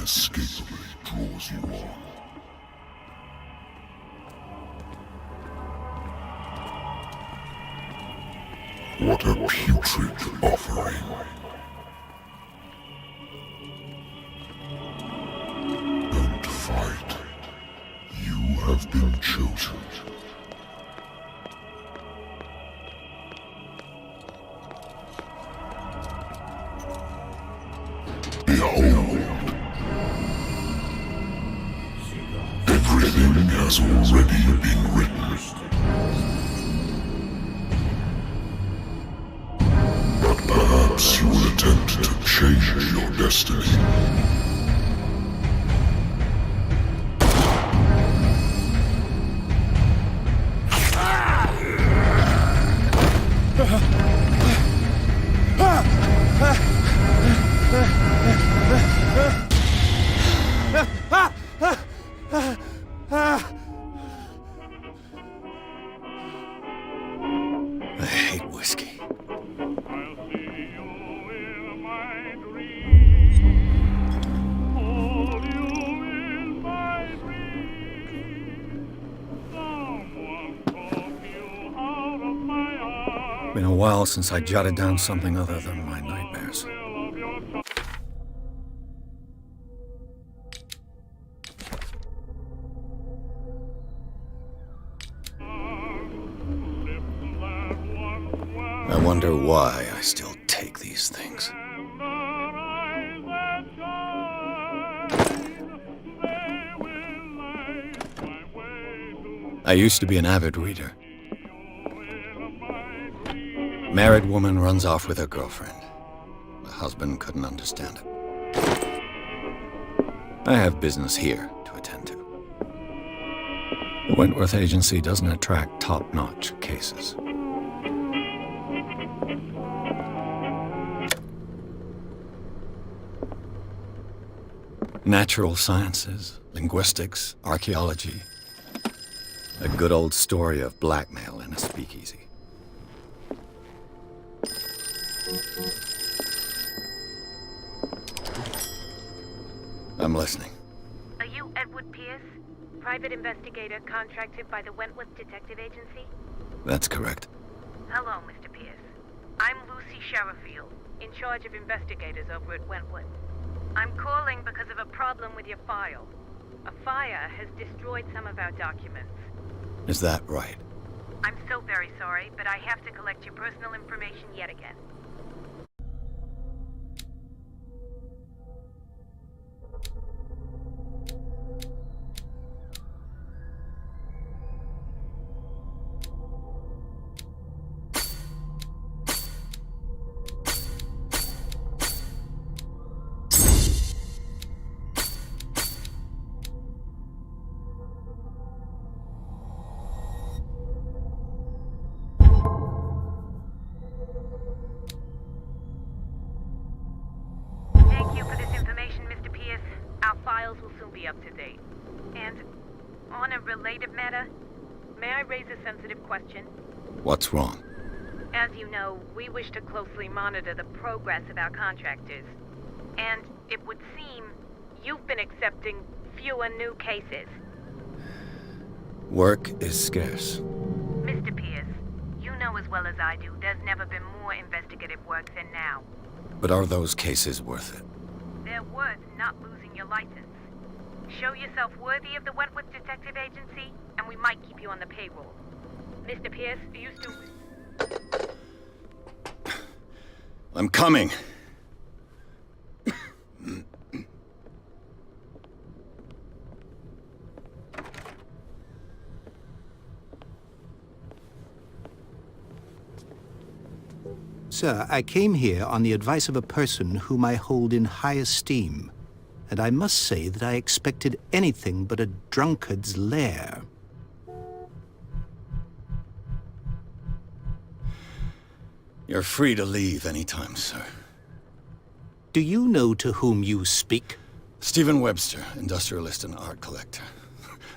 inescapably draws you on. What a putrid offering. Don't fight. You have been chosen. Behold. Everything has already been written. But perhaps you will attempt to change your destiny. I hate whiskey. Been a while since I jotted down something other than my nightmares. I wonder why I still take these things. I used to be an avid reader. Married woman runs off with her girlfriend. The husband couldn't understand it. I have business here to attend to. The Wentworth Agency doesn't attract top-notch cases. Natural sciences, linguistics, archaeology. A good old story of blackmail in a speakeasy. I'm listening. Are you Edward Pierce, private investigator contracted by the Wentworth Detective Agency? That's correct. Hello, Mr. Pierce. I'm Lucy Sherifield, in charge of investigators over at Wentworth. I'm calling because of a problem with your file. A fire has destroyed some of our documents. Is that right? I'm so very sorry, but I have to collect your personal information yet again. Will soon be up to date. And on a related matter, may I raise a sensitive question? What's wrong? As you know, we wish to closely monitor the progress of our contractors. And it would seem you've been accepting fewer new cases. Work is scarce. Mr. Pierce, you know as well as I do, there's never been more investigative work than now. But are those cases worth it? They're worth not losing your license. Show yourself worthy of the Wentworth Detective Agency, and we might keep you on the payroll. Mr. Pierce, you still... I'm coming. Sir, I came here on the advice of a person whom I hold in high esteem, and I must say that I expected anything but a drunkard's lair. You're free to leave anytime, sir. Do you know to whom you speak? Stephen Webster, industrialist and art collector.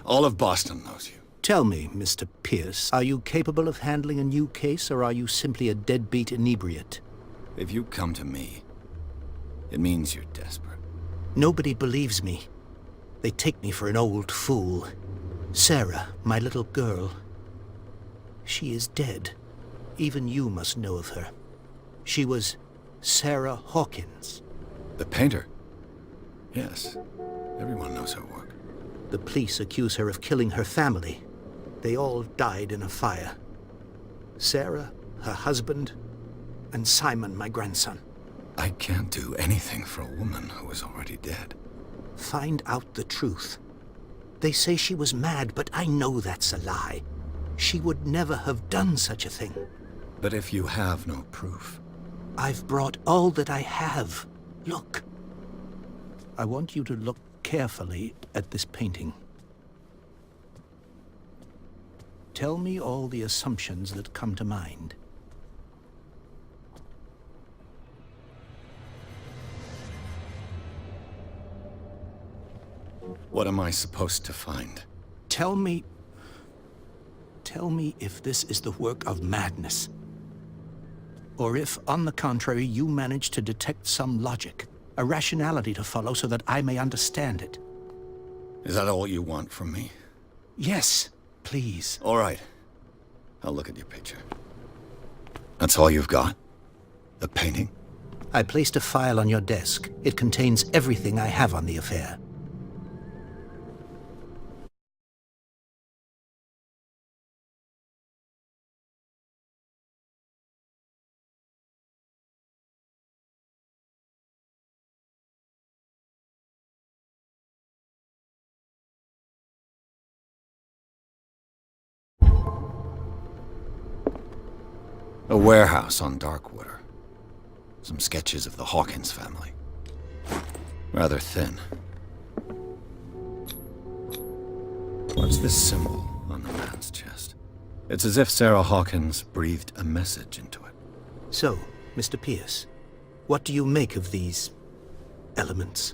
All of Boston knows you. Tell me, Mr. Pierce, are you capable of handling a new case, or are you simply a deadbeat inebriate? If you come to me, it means you're desperate. Nobody believes me. They take me for an old fool. Sarah, my little girl, she is dead. Even you must know of her. She was Sarah Hawkins. The painter? Yes. Everyone knows her work. The police accuse her of killing her family. They all died in a fire. Sarah, her husband, and Simon, my grandson. I can't do anything for a woman who is already dead. Find out the truth. They say she was mad, but I know that's a lie. She would never have done such a thing. But if you have no proof... I've brought all that I have. Look. I want you to look carefully at this painting. Tell me all the assumptions that come to mind. What am I supposed to find? Tell me if this is the work of madness. Or if, on the contrary, you manage to detect some logic, a rationality to follow so that I may understand it. Is that all you want from me? Yes, please. All right. I'll look at your picture. That's all you've got? The painting? I placed a file on your desk. It contains everything I have on the affair. A warehouse on Darkwater. Some sketches of the Hawkins family. Rather thin. What's this symbol on the man's chest? It's as if Sarah Hawkins breathed a message into it. So, Mr. Pierce, what do you make of these elements?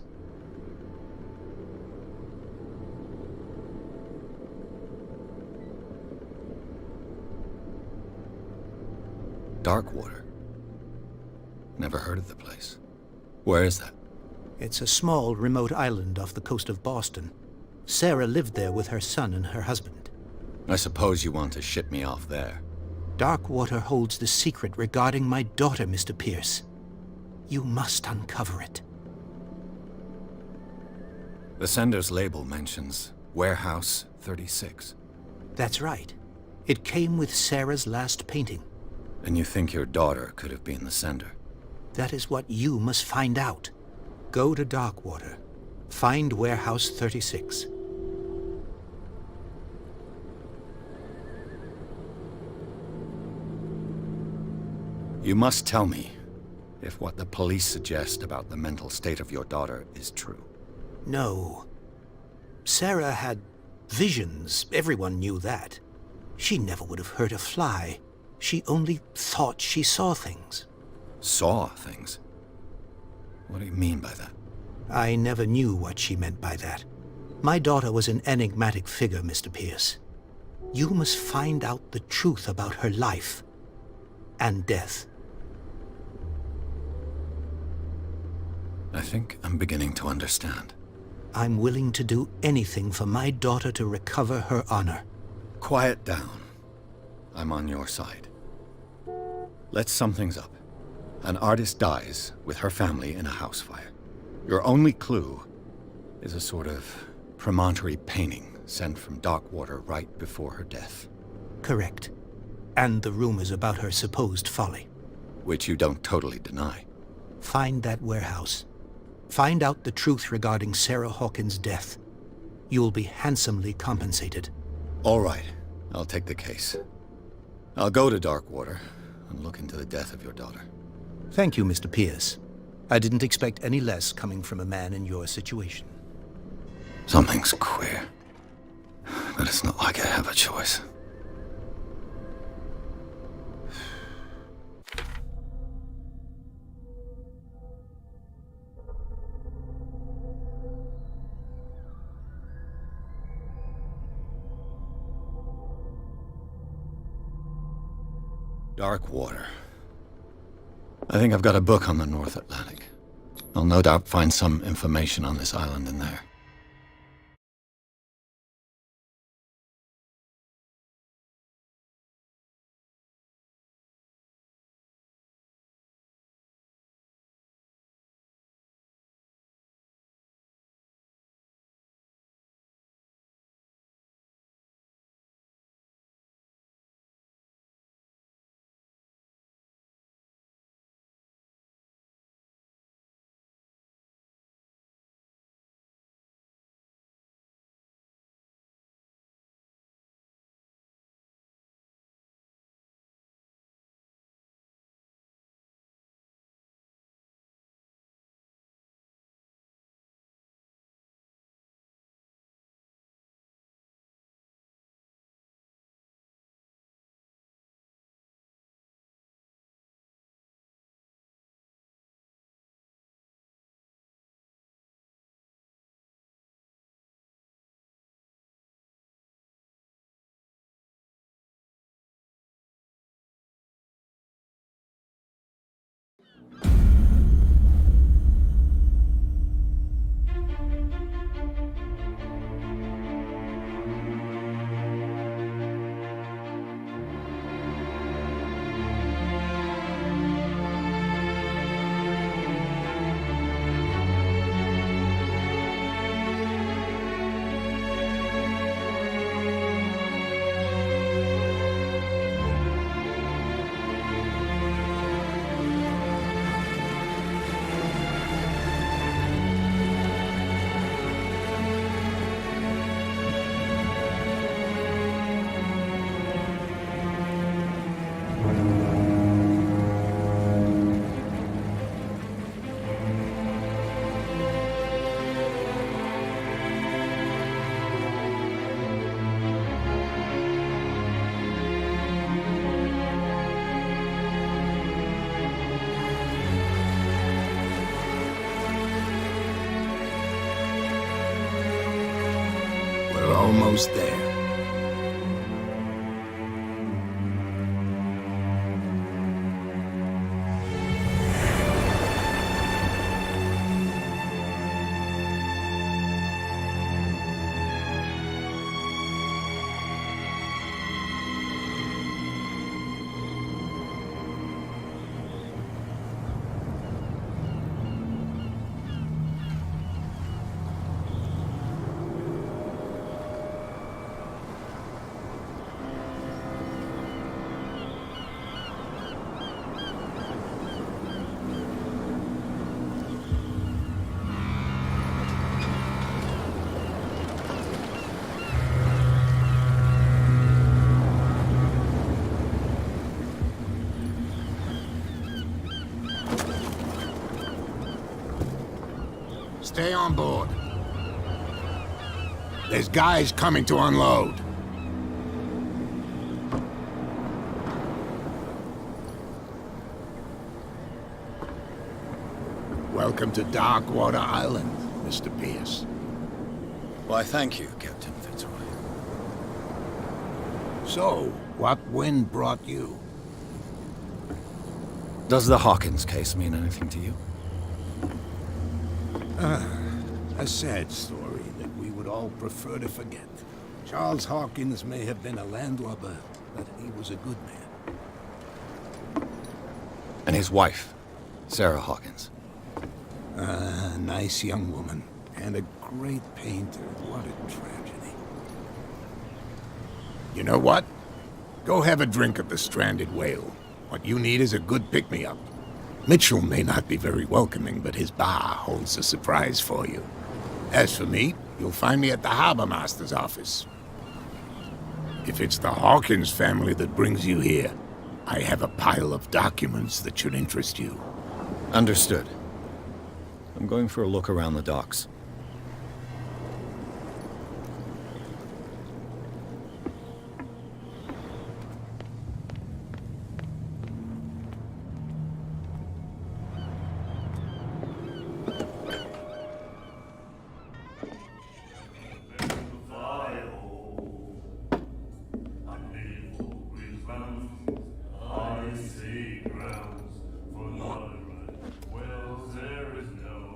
Darkwater. Never heard of the place. Where is that? It's a small, remote island off the coast of Boston. Sarah lived there with her son and her husband. I suppose you want to ship me off there. Darkwater holds the secret regarding my daughter, Mr. Pierce. You must uncover it. The sender's label mentions Warehouse 36. That's right. It came with Sarah's last painting. And you think your daughter could have been the sender? That is what you must find out. Go to Darkwater. Find Warehouse 36. You must tell me if what the police suggest about the mental state of your daughter is true. No. Sarah had visions. Everyone knew that. She never would have hurt a fly. She only thought she saw things. Saw things? What do you mean by that? I never knew what she meant by that. My daughter was an enigmatic figure, Mr. Pierce. You must find out the truth about her life and death. I think I'm beginning to understand. I'm willing to do anything for my daughter to recover her honor. Quiet down. I'm on your side. Let's sum things up. An artist dies with her family in a house fire. Your only clue is a sort of promontory painting sent from Darkwater right before her death. Correct. And the rumors about her supposed folly. Which you don't totally deny. Find that warehouse. Find out the truth regarding Sarah Hawkins' death. You'll be handsomely compensated. All right. I'll take the case. I'll go to Darkwater and look into the death of your daughter. Thank you, Mr. Pierce. I didn't expect any less coming from a man in your situation. Something's queer. But it's not like I have a choice. Darkwater. I think I've got a book on the North Atlantic. I'll no doubt find some information on this island in there. Almost there. Stay on board. There's guys coming to unload. Welcome to Darkwater Island, Mr. Pierce. Why, thank you, Captain Fitzroy. So, what wind brought you? Does the Hawkins case mean anything to you? A sad story that we would all prefer to forget. Charles Hawkins may have been a landlubber, but he was a good man. And his wife, Sarah Hawkins. A nice young woman, and a great painter. What a tragedy. You know what? Go have a drink at the Stranded Whale. What you need is a good pick-me-up. Mitchell may not be very welcoming, but his bar holds a surprise for you. As for me, you'll find me at the Harbor Master's office. If it's the Hawkins family that brings you here, I have a pile of documents that should interest you. Understood. I'm going for a look around the docks. I see grounds for none. Well, there is no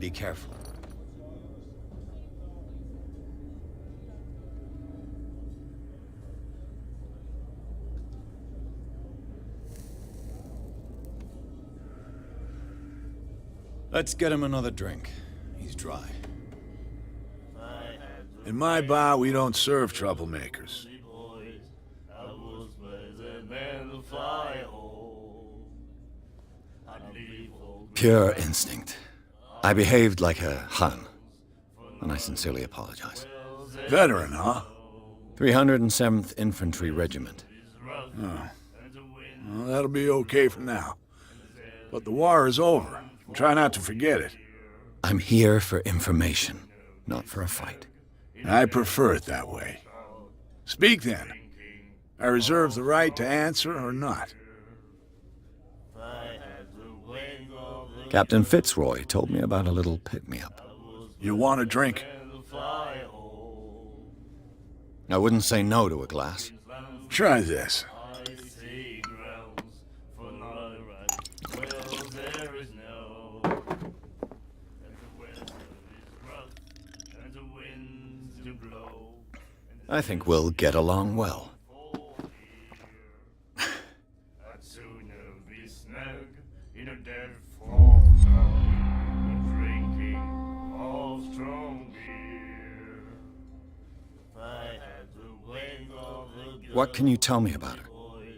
Be careful. Let's get him another drink. He's dry. In my bar, we don't serve troublemakers. Pure instinct. I behaved like a Hun, and I sincerely apologize. Veteran, huh? 307th Infantry Regiment. Oh. Well, that'll be okay for now. But the war is over. Try not to forget it. I'm here for information, not for a fight. I prefer it that way. Speak then. I reserve the right to answer or not. Captain Fitzroy told me about a little pick-me-up. You want a drink? I wouldn't say no to a glass. Try this. I think we'll get along well. What can you tell me about her?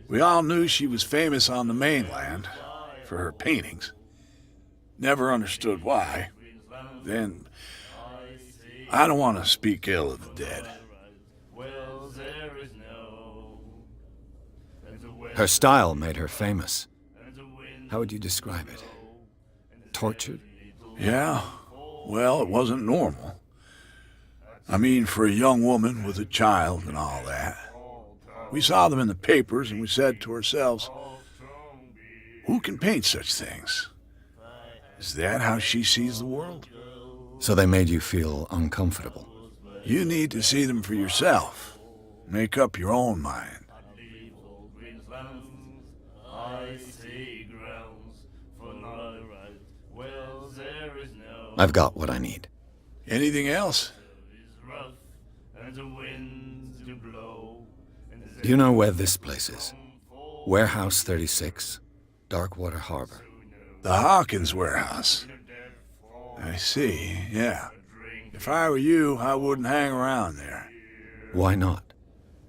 We all knew she was famous on the mainland for her paintings. Never understood why. Then, I don't want to speak ill of the dead. Her style made her famous. How would you describe it? Tortured? Yeah, well, it wasn't normal. I mean, for a young woman with a child and all that. We saw them in the papers and we said to ourselves, who can paint such things? Is that how she sees the world? So they made you feel uncomfortable? You need to see them for yourself. Make up your own mind. I've got what I need. Anything else? Do you know where this place is? Warehouse 36, Darkwater Harbor. The Hawkins warehouse. I see, yeah. If I were you, I wouldn't hang around there. Why not?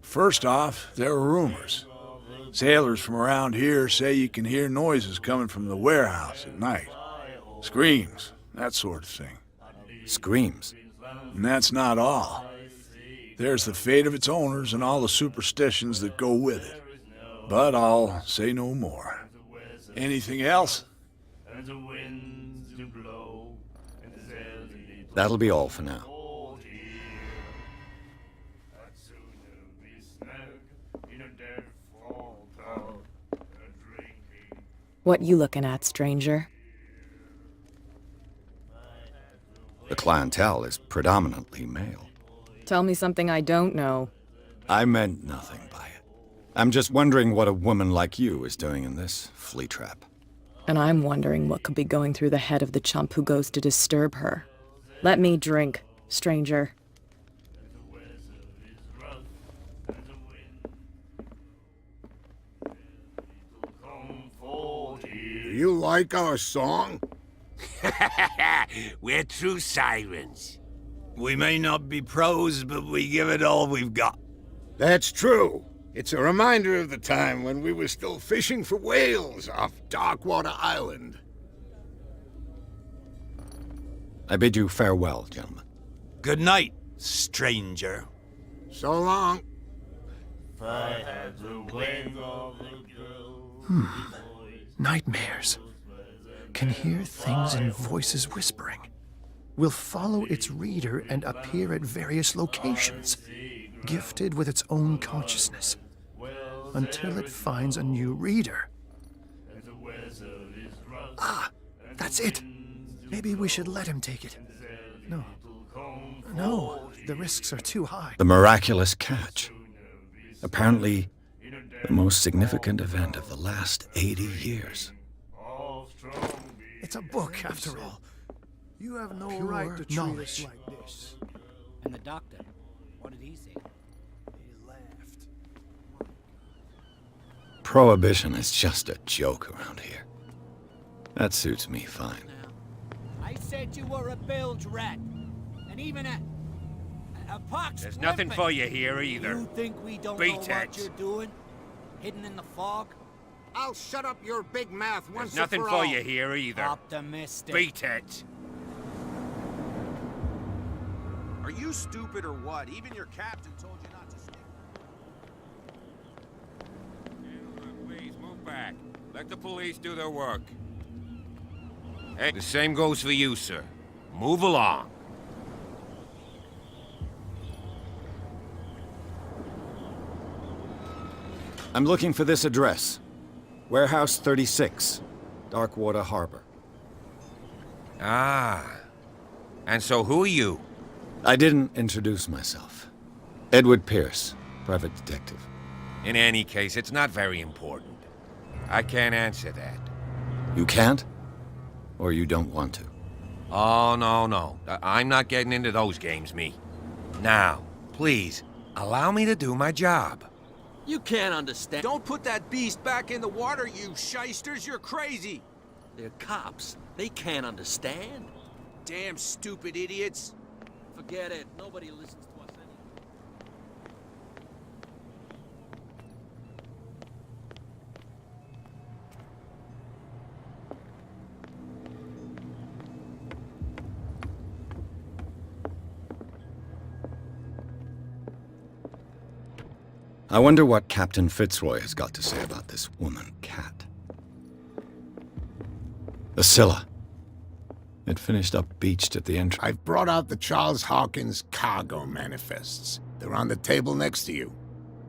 First off, there are rumors. Sailors from around here say you can hear noises coming from the warehouse at night. Screams, that sort of thing. Screams? And that's not all. There's the fate of its owners and all the superstitions that go with it. But I'll say no more. Anything else? That'll be all for now. What you looking at, stranger? The clientele is predominantly male. Tell me something I don't know. I meant nothing by it. I'm just wondering what a woman like you is doing in this flea trap. And I'm wondering what could be going through the head of the chump who goes to disturb her. Let me drink, stranger. You like our song? We're true sirens. We may not be pros, but we give it all we've got. That's true. It's a reminder of the time when we were still fishing for whales off Darkwater Island. I bid you farewell, gentlemen. Good night, stranger. So long. Nightmares. Can hear things and voices whispering. Will follow its reader and appear at various locations, gifted with its own consciousness, until it finds a new reader. Ah, that's it. Maybe we should let him take it. No, the risks are too high. The miraculous catch. Apparently, the most significant event of the last 80 years. It's a book, after all. You have no Pure right to treat us knowledge. like this. And the doctor, what did he say? He laughed. Prohibition is just a joke around here. That suits me fine. I said you were a bilge rat. And even a pox. There's nothing for you here either. You think we don't Beat know it. what you're doing? Hidden in the fog? I'll shut up your big mouth once There's nothing and for all. you here either. Optimistic. Beat it. Are you stupid or what? Even your captain told you not to stick. Please move back. Let the police do their work. Hey, the same goes for you, sir. Move along. I'm looking for this address. Warehouse 36, Darkwater Harbor. Ah. And so who are you? I didn't introduce myself. Edward Pierce, private detective. In any case, it's not very important. I can't answer that. You can't? Or you don't want to? Oh, no. I'm not getting into those games, me. Now, please, allow me to do my job. You can't understand. Don't put that beast back in the water, you shysters. You're crazy. They're cops. They can't understand. Damn stupid idiots. Forget it. Nobody listens to us anyway. I wonder what Captain Fitzroy has got to say about this woman, Cat. The Scylla. It finished up beached at the entrance. I've brought out the Charles Hawkins cargo manifests. They're on the table next to you.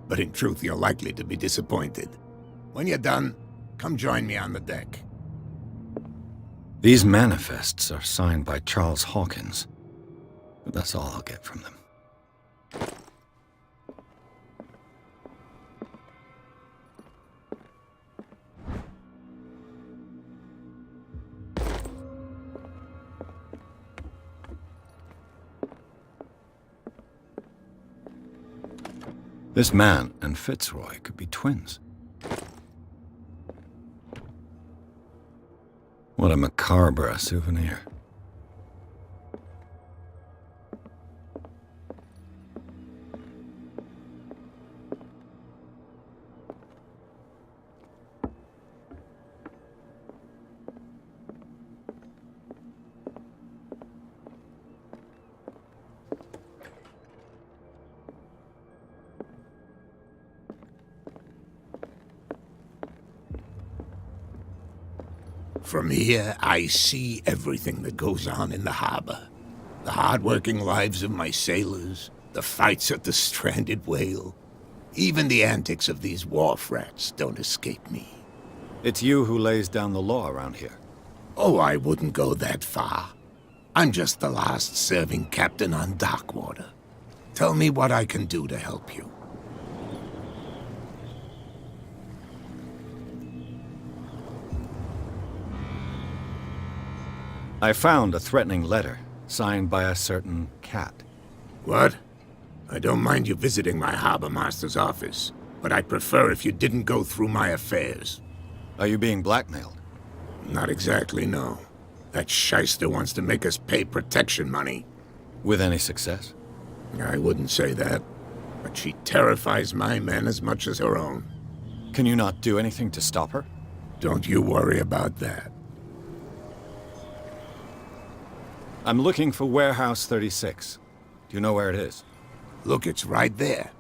But in truth, you're likely to be disappointed. When you're done, come join me on the deck. These manifests are signed by Charles Hawkins. But that's all I'll get from them. This man and Fitzroy could be twins. What a macabre souvenir. From here, I see everything that goes on in the harbor. The hard-working lives of my sailors, the fights at the stranded whale. Even the antics of these wharf rats don't escape me. It's you who lays down the law around here. Oh, I wouldn't go that far. I'm just the last serving captain on Darkwater. Tell me what I can do to help you. I found a threatening letter, signed by a certain Cat. What? I don't mind you visiting my harbor master's office, but I'd prefer if you didn't go through my affairs. Are you being blackmailed? Not exactly, no. That shyster wants to make us pay protection money. With any success? I wouldn't say that, but she terrifies my men as much as her own. Can you not do anything to stop her? Don't you worry about that. I'm looking for Warehouse 36. Do you know where it is? Look, it's right there.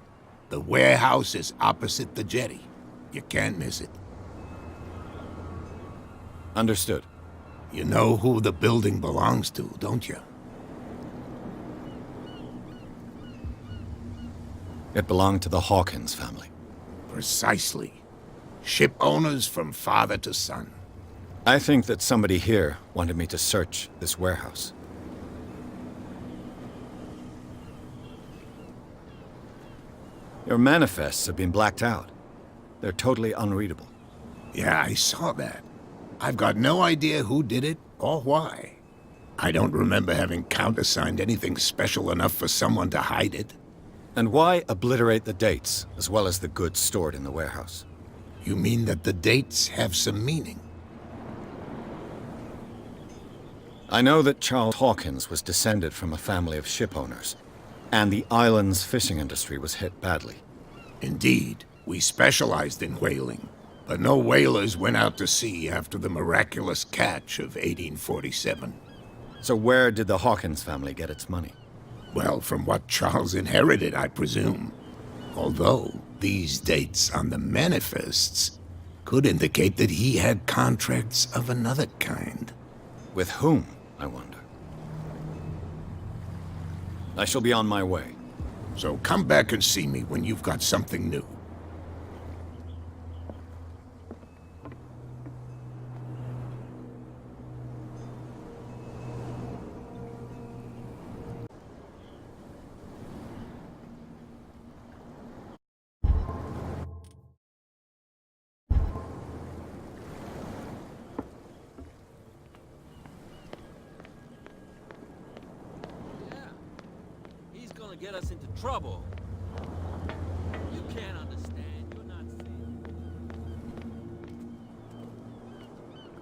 The warehouse is opposite the jetty. You can't miss it. Understood. You know who the building belongs to, don't you? It belonged to the Hawkins family. Precisely. Ship owners from father to son. I think that somebody here wanted me to search this warehouse. Your manifests have been blacked out. They're totally unreadable. Yeah, I saw that. I've got no idea who did it or why. I don't remember having countersigned anything special enough for someone to hide it. And why obliterate the dates, as well as the goods stored in the warehouse? You mean that the dates have some meaning? I know that Charles Hawkins was descended from a family of ship owners, and the island's fishing industry was hit badly. Indeed, we specialized in whaling, but no whalers went out to sea after the miraculous catch of 1847. So where did the Hawkins family get its money? Well, from what Charles inherited, I presume. Although, these dates on the manifests could indicate that he had contracts of another kind. With whom, I wonder? I shall be on my way. So come back and see me when you've got something new. Get us into trouble. You can't understand. You're not seeing.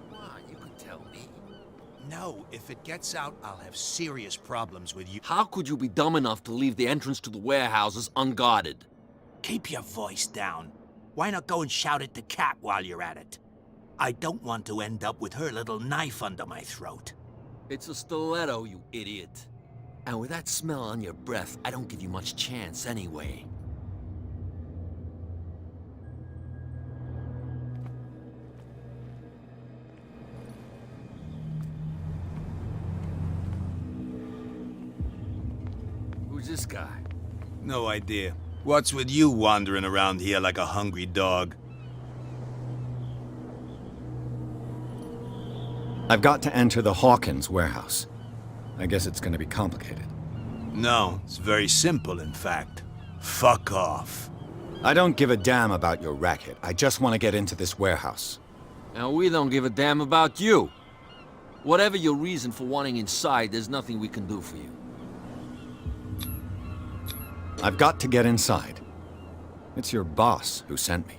Come on, you can tell me. No, if it gets out, I'll have serious problems with you. How could you be dumb enough to leave the entrance to the warehouses unguarded? Keep your voice down. Why not go and shout at the cat while you're at it? I don't want to end up with her little knife under my throat. It's a stiletto, you idiot. And with that smell on your breath, I don't give you much chance anyway. Who's this guy? No idea. What's with you wandering around here like a hungry dog? I've got to enter the Hawkins warehouse. I guess it's gonna be complicated. No, it's very simple, in fact. Fuck off. I don't give a damn about your racket. I just want to get into this warehouse. And we don't give a damn about you. Whatever your reason for wanting inside, there's nothing we can do for you. I've got to get inside. It's your boss who sent me.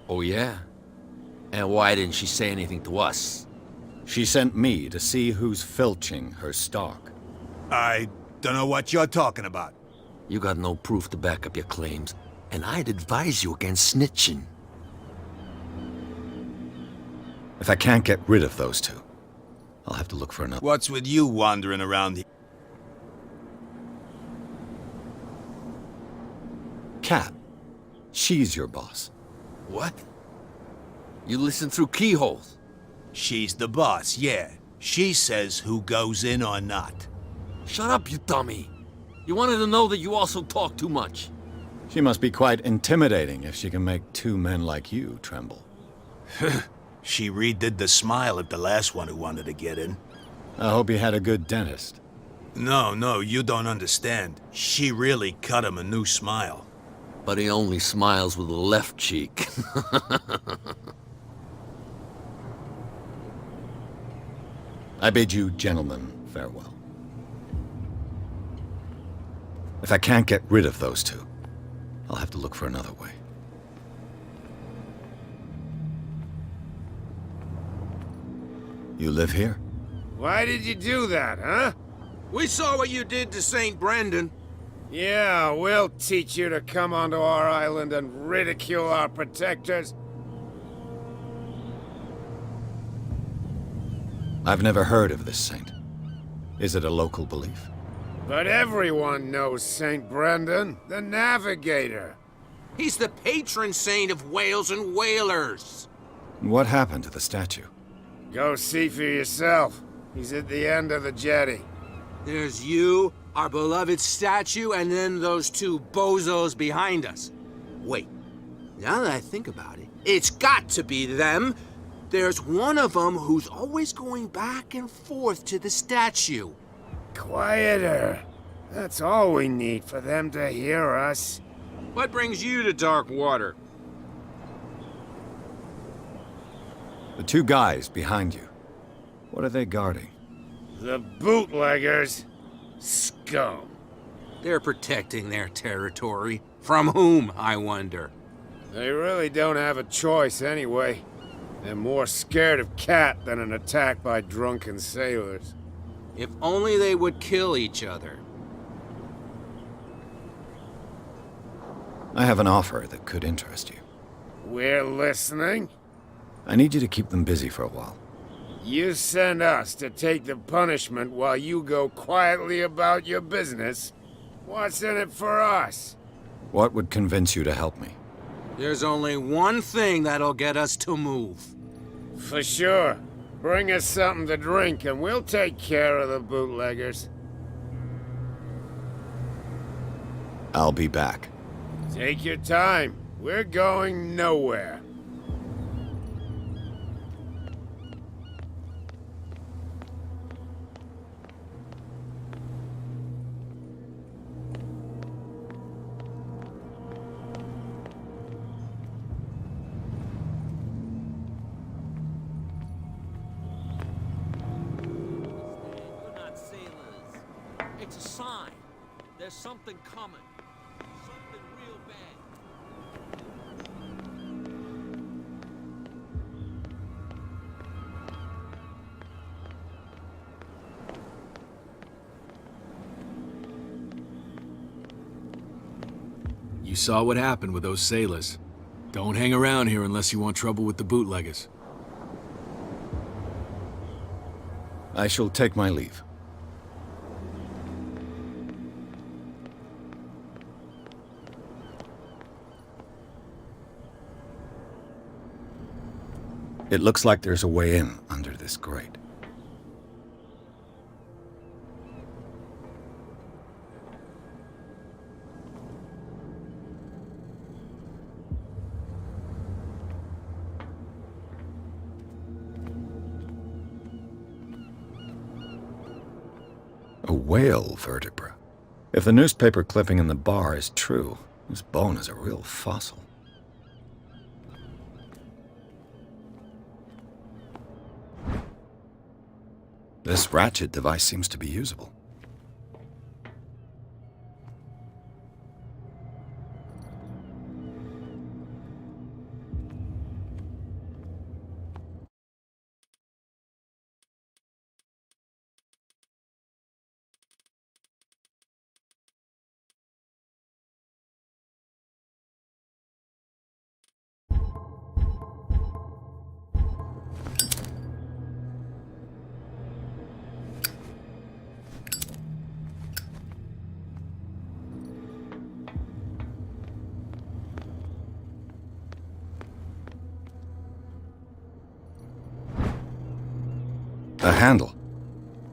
Oh, yeah? And why didn't she say anything to us? She sent me to see who's filching her stock. I don't know what you're talking about. You got no proof to back up your claims, and I'd advise you against snitching. If I can't get rid of those two, I'll have to look for another. What's with you wandering around here? Kat. She's your boss. What? You listen through keyholes? She's the boss, yeah. She says who goes in or not. Shut up, you dummy. You wanted to know that you also talk too much. She must be quite intimidating if she can make two men like you tremble. She redid the smile at the last one who wanted to get in. I hope he had a good dentist. No, you don't understand. She really cut him a new smile. But he only smiles with the left cheek. I bid you gentlemen farewell. If I can't get rid of those two, I'll have to look for another way. You live here? Why did you do that, huh? We saw what you did to St. Brendan. Yeah, we'll teach you to come onto our island and ridicule our protectors. I've never heard of this saint. Is it a local belief? But everyone knows St. Brendan, the Navigator. He's the patron saint of whales and whalers. What happened to the statue? Go see for yourself. He's at the end of the jetty. There's you, our beloved statue, and then those two bozos behind us. Wait, now that I think about it, it's got to be them. There's one of them who's always going back and forth to the statue. Quieter. That's all we need for them to hear us. What brings you to dark water? The two guys behind you. What are they guarding? The bootleggers? Scum. They're protecting their territory. From whom, I wonder? They really don't have a choice anyway. They're more scared of Cat than an attack by drunken sailors. If only they would kill each other. I have an offer that could interest you. We're listening. I need you to keep them busy for a while. You send us to take the punishment while you go quietly about your business. What's in it for us? What would convince you to help me? There's only one thing that'll get us to move. For sure. Bring us something to drink and we'll take care of the bootleggers. I'll be back. Take your time. We're going nowhere. It's a sign. There's something coming. Something real bad. You saw what happened with those sailors. Don't hang around here unless you want trouble with the bootleggers. I shall take my leave. It looks like there's a way in under this grate. A whale vertebra. If the newspaper clipping in the bar is true, this bone is a real fossil. This ratchet device seems to be usable. A handle.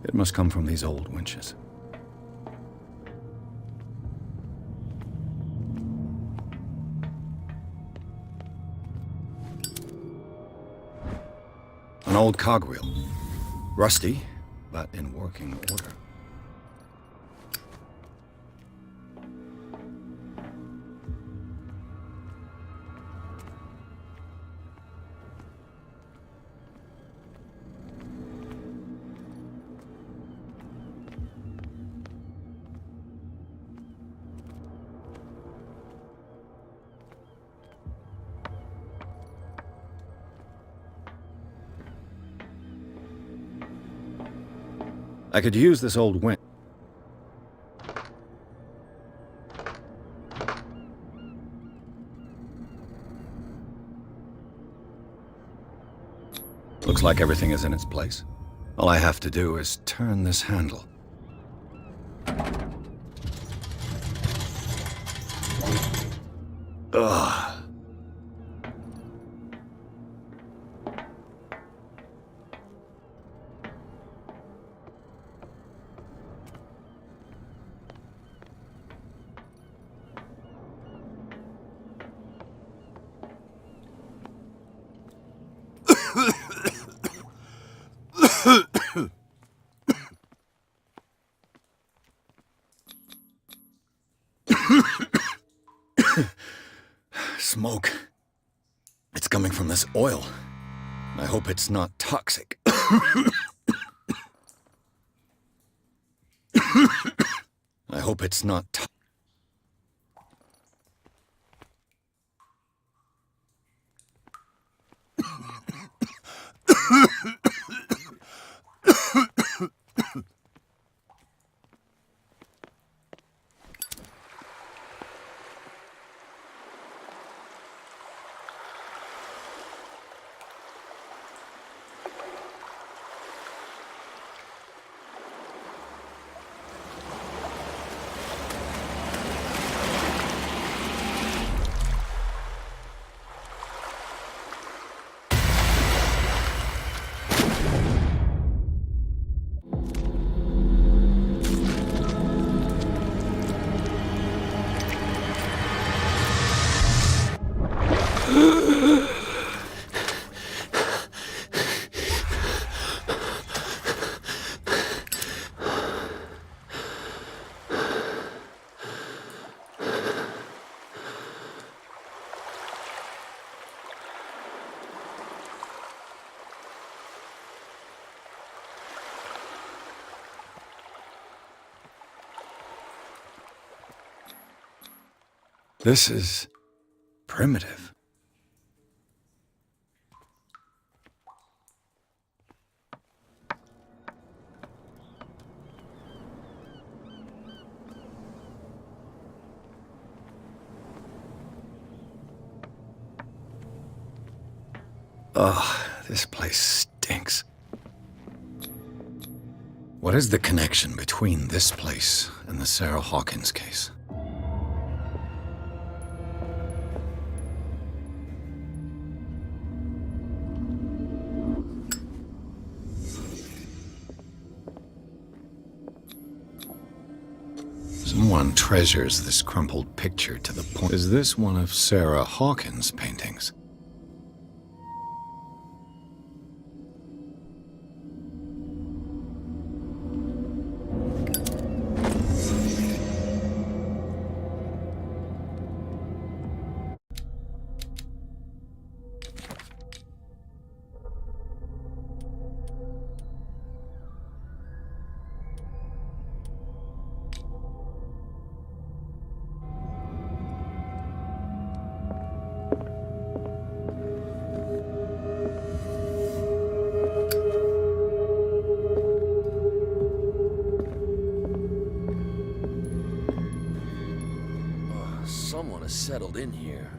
It must come from these old winches. An old cogwheel. Rusty, but in working order. I could use this old winch. Looks like everything is in its place. All I have to do is turn this handle. Ugh. Smoke. It's coming from this oil. I hope it's not toxic. hope it's not This is primitive. Oh, this place stinks. What is the connection between this place and the Sarah Hawkins case? Someone treasures this crumpled picture to the point. Is this one of Sarah Hawkins' paintings? Someone has settled in here.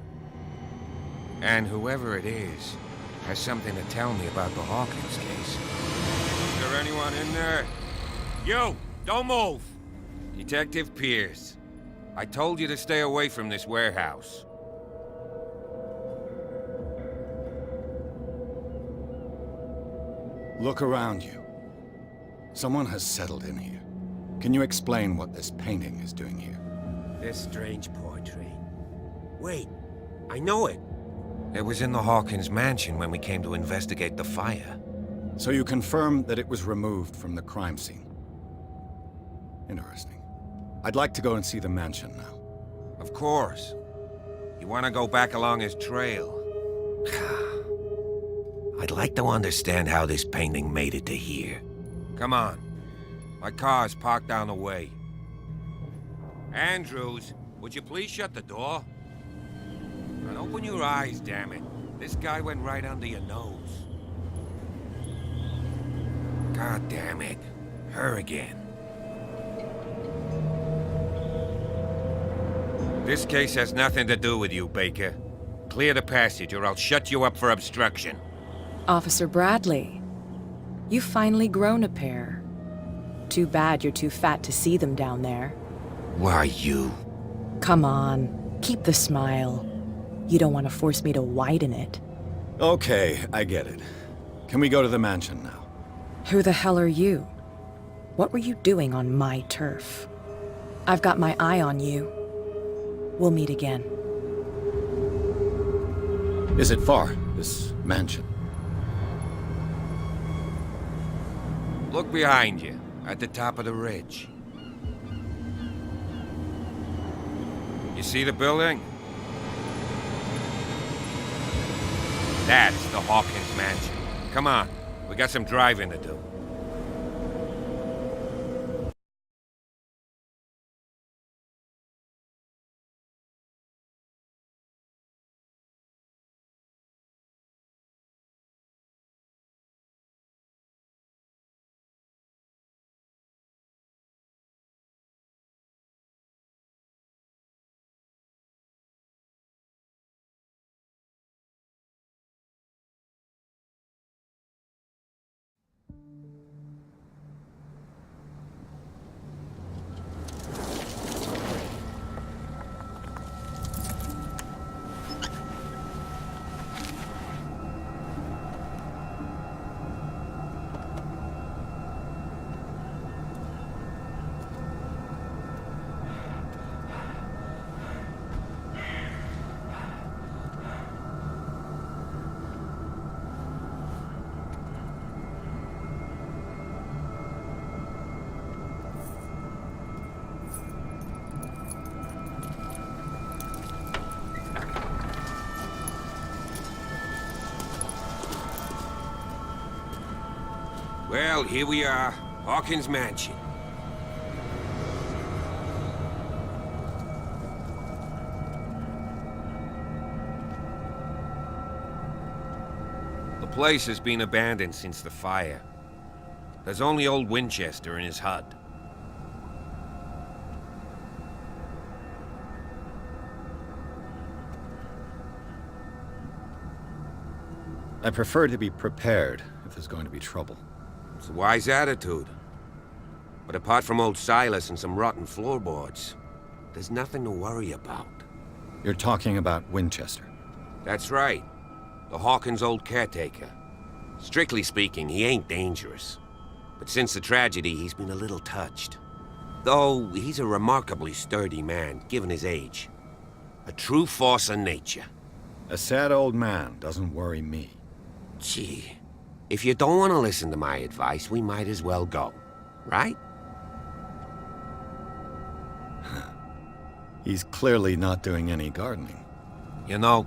And whoever it is has something to tell me about the Hawkins case. Is there anyone in there? You! Don't move! Detective Pierce. I told you to stay away from this warehouse. Look around you. Someone has settled in here. Can you explain what this painting is doing here? This strange portrait. Wait, I know it. It was in the Hawkins mansion when we came to investigate the fire. So you confirm that it was removed from the crime scene? Interesting. I'd like to go and see the mansion now. Of course. You want to go back along his trail? I'd like to understand how this painting made it to here. Come on. My car's parked down the way. Andrews, would you please shut the door? And open your eyes, damn it. This guy went right under your nose. God damn it. Her again. This case has nothing to do with you, Baker. Clear the passage or I'll shut you up for obstruction. Officer Bradley, you've finally grown a pair. Too bad you're too fat to see them down there. Why, you? Come on, keep the smile. You don't want to force me to widen it. Okay, I get it. Can we go to the mansion now? Who the hell are you? What were you doing on my turf? I've got my eye on you. We'll meet again. Is it far, this mansion? Look behind you, at the top of the ridge. You see the building? That's the Hawkins mansion. Come on, we got some driving to do. Well, here we are. Hawkins Mansion. The place has been abandoned since the fire. There's only old Winchester in his hut. I prefer to be prepared if there's going to be trouble. It's a wise attitude. But apart from old Silas and some rotten floorboards, there's nothing to worry about. You're talking about Winchester? That's right. The Hawkins' old caretaker. Strictly speaking, he ain't dangerous. But since the tragedy, he's been a little touched. Though, he's a remarkably sturdy man, given his age. A true force of nature. A sad old man doesn't worry me. Gee, if you don't want to listen to my advice, we might as well go. Right? He's clearly not doing any gardening. You know,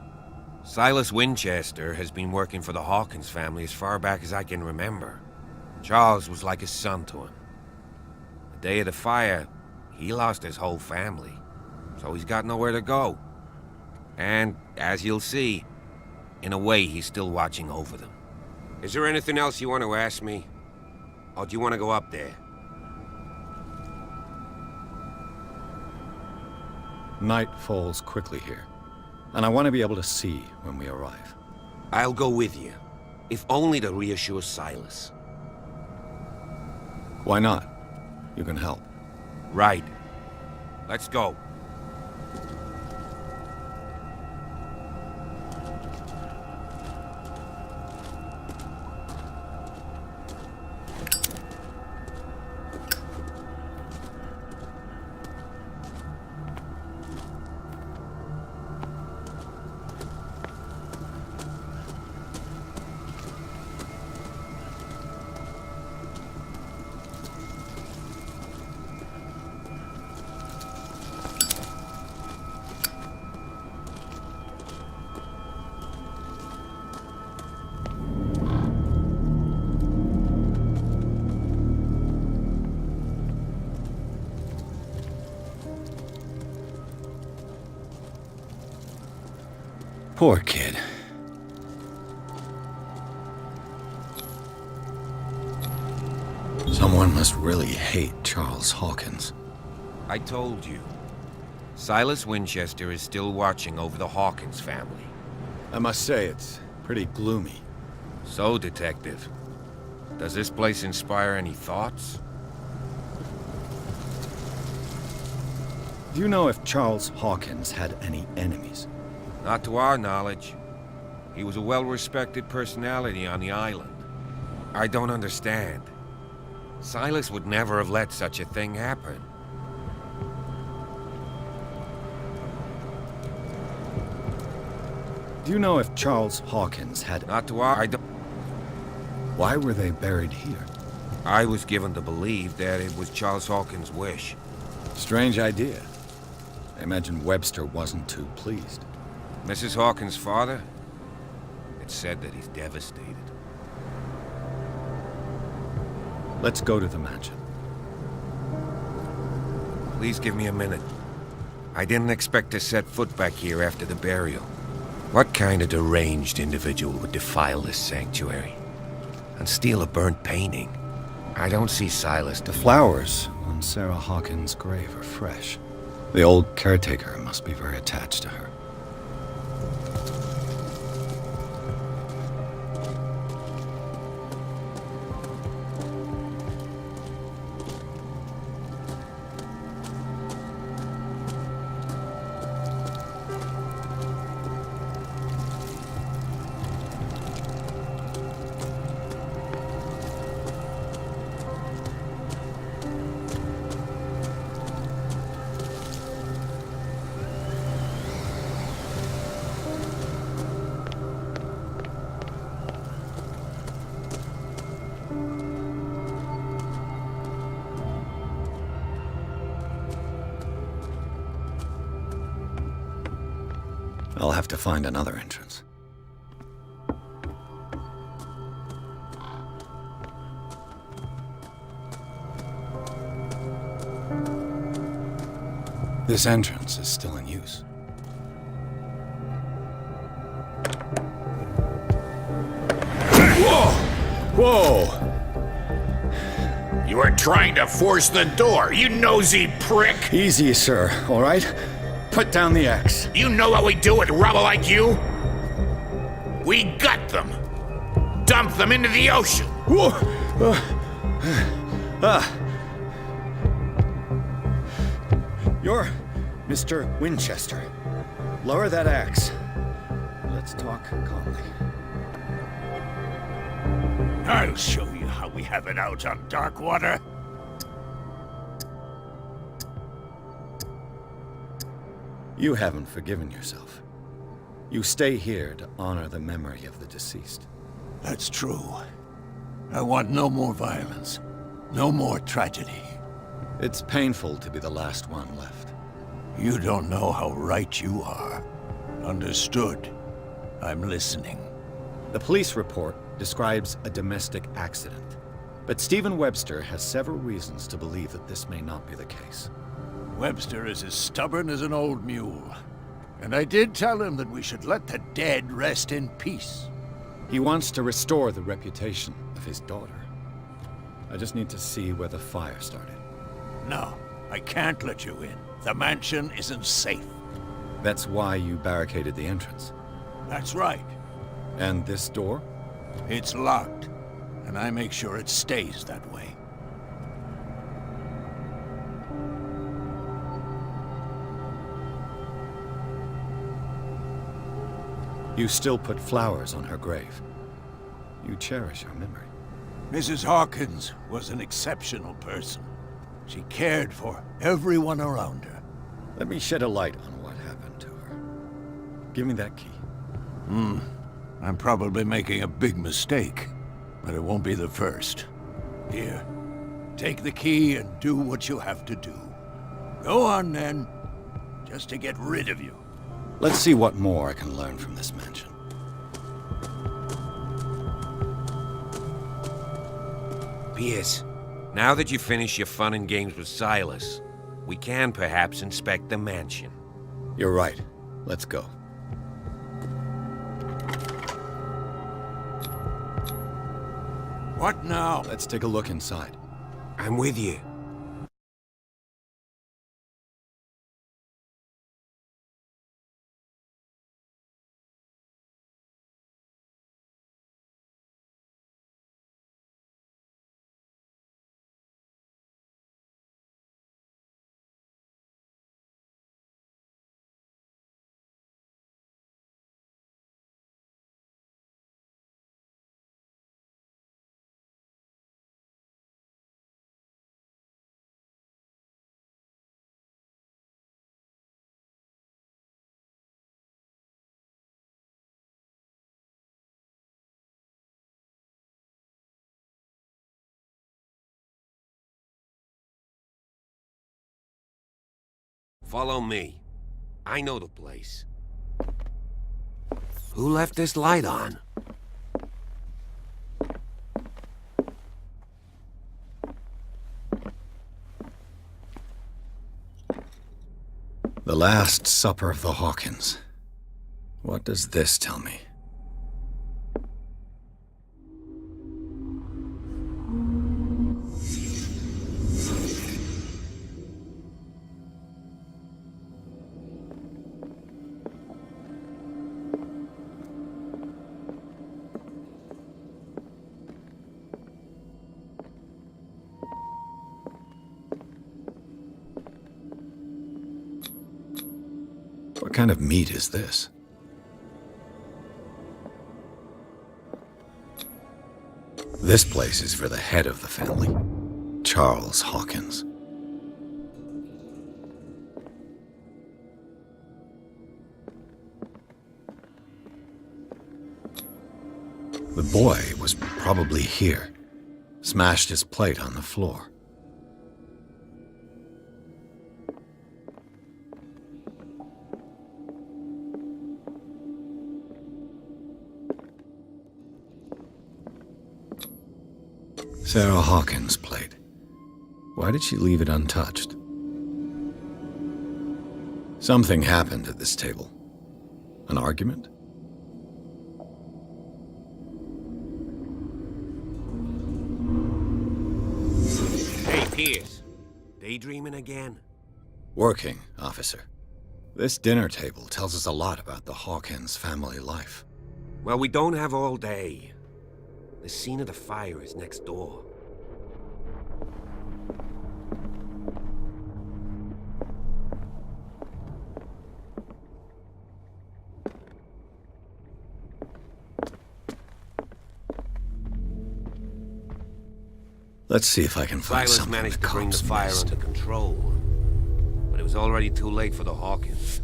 Silas Winchester has been working for the Hawkins family as far back as I can remember. Charles was like a son to him. The day of the fire, he lost his whole family, so he's got nowhere to go. And, as you'll see, in a way, he's still watching over them. Is there anything else you want to ask me? Or do you want to go up there? Night falls quickly here, and I want to be able to see when we arrive. I'll go with you, if only to reassure Silas. Why not? You can help. Right. Let's go. Poor kid. Someone must really hate Charles Hawkins. I told you. Silas Winchester is still watching over the Hawkins family. I must say, it's pretty gloomy. So, Detective, does this place inspire any thoughts? Do you know if Charles Hawkins had any enemies? Not to our knowledge. He was a well-respected personality on the island. I don't understand. Silas would never have let such a thing happen. Do you know if Charles Hawkins had... Not to our... Why were they buried here? I was given to believe that it was Charles Hawkins' wish. Strange idea. I imagine Webster wasn't too pleased. Mrs. Hawkins' father? It's said that he's devastated. Let's go to the mansion. Please give me a minute. I didn't expect to set foot back here after the burial. What kind of deranged individual would defile this sanctuary? And steal a burnt painting? I don't see Silas. The flowers on Sarah Hawkins' grave are fresh. The old caretaker must be very attached to her. I'll have to find another entrance. This entrance is still in use. Whoa! Whoa! You were trying to force the door, you nosy prick! Easy, sir, all right? Put down the axe. You know what we do with rubble like you? We gut them. Dump them into the ocean. Whoa! You're Mr. Winchester. Lower that axe. Let's talk calmly. I'll show you how we have it out on dark water. You haven't forgiven yourself. You stay here to honor the memory of the deceased. That's true. I want no more violence. No more tragedy. It's painful to be the last one left. You don't know how right you are. Understood. I'm listening. The police report describes a domestic accident, but Stephen Webster has several reasons to believe that this may not be the case. Webster is as stubborn as an old mule. And I did tell him that we should let the dead rest in peace. He wants to restore the reputation of his daughter. I just need to see where the fire started. No, I can't let you in. The mansion isn't safe. That's why you barricaded the entrance. That's right. And this door? It's locked, and I make sure it stays that way. You still put flowers on her grave. You cherish her memory. Mrs. Hawkins was an exceptional person. She cared for everyone around her. Let me shed a light on what happened to her. Give me that key. I'm probably making a big mistake, but it won't be the first. Here, take the key and do what you have to do. Go on, then, just to get rid of you. Let's see what more I can learn from this mansion. Pierce, now that you've finished your fun and games with Silas, we can perhaps inspect the mansion. You're right. Let's go. What now? Let's take a look inside. I'm with you. Follow me. I know the place. Who left this light on? The Last Supper of the Hawkins. What does this tell me? What kind of meat is this? This place is for the head of the family, Charles Hawkins. The boy was probably here, smashed his plate on the floor. Sarah Hawkins' plate. Why did she leave it untouched? Something happened at this table. An argument? Hey, Pierce. Daydreaming again? Working, officer. This dinner table tells us a lot about the Hawkins family life. Well, we don't have all day. The scene of the fire is next door. Let's see if I can find Silas something managed the to bring the cops fire missed. under control, but it was already too late for the Hawkins.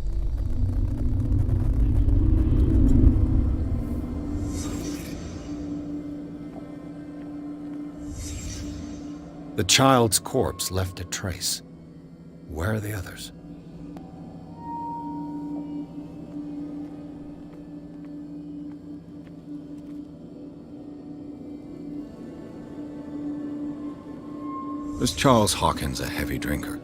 The child's corpse left a trace. Where are the others? Was Charles Hawkins a heavy drinker?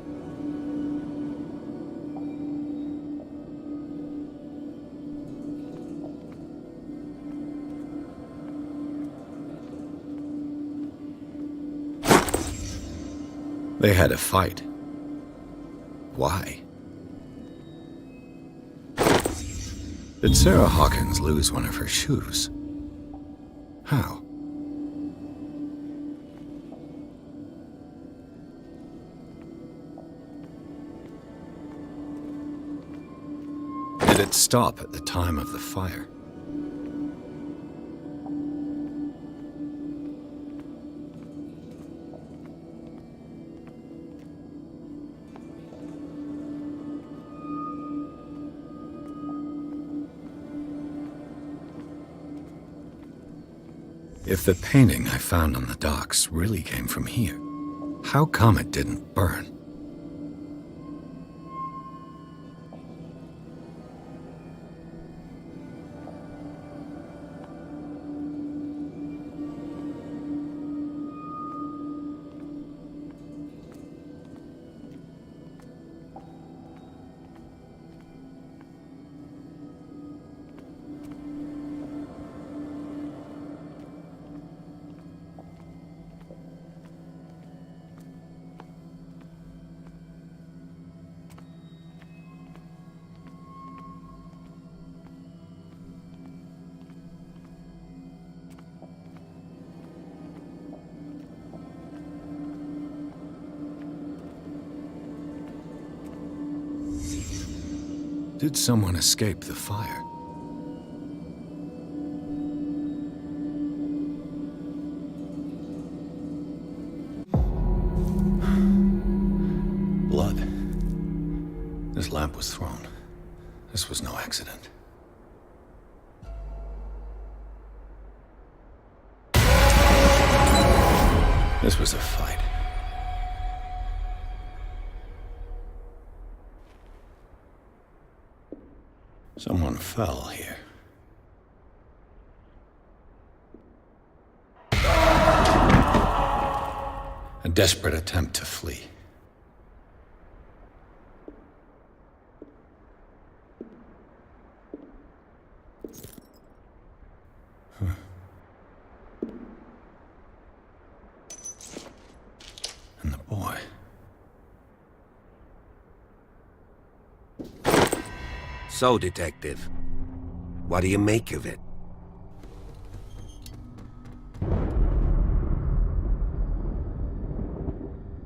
They had a fight. Why? Did Sarah Hawkins lose one of her shoes? How? Did it stop at the time of the fire? If the painting I found on the docks really came from here, how come it didn't burn? Did someone escape the fire? Blood. This lamp was thrown. This was no accident. This was a fight. Someone fell here. A desperate attempt to flee. And the boy. So, Detective, what do you make of it?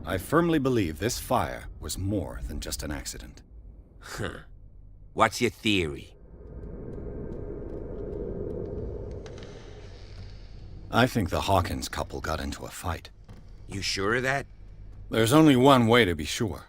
I firmly believe this fire was more than just an accident. Huh. What's your theory? I think the Hawkins couple got into a fight. You sure of that? There's only one way to be sure.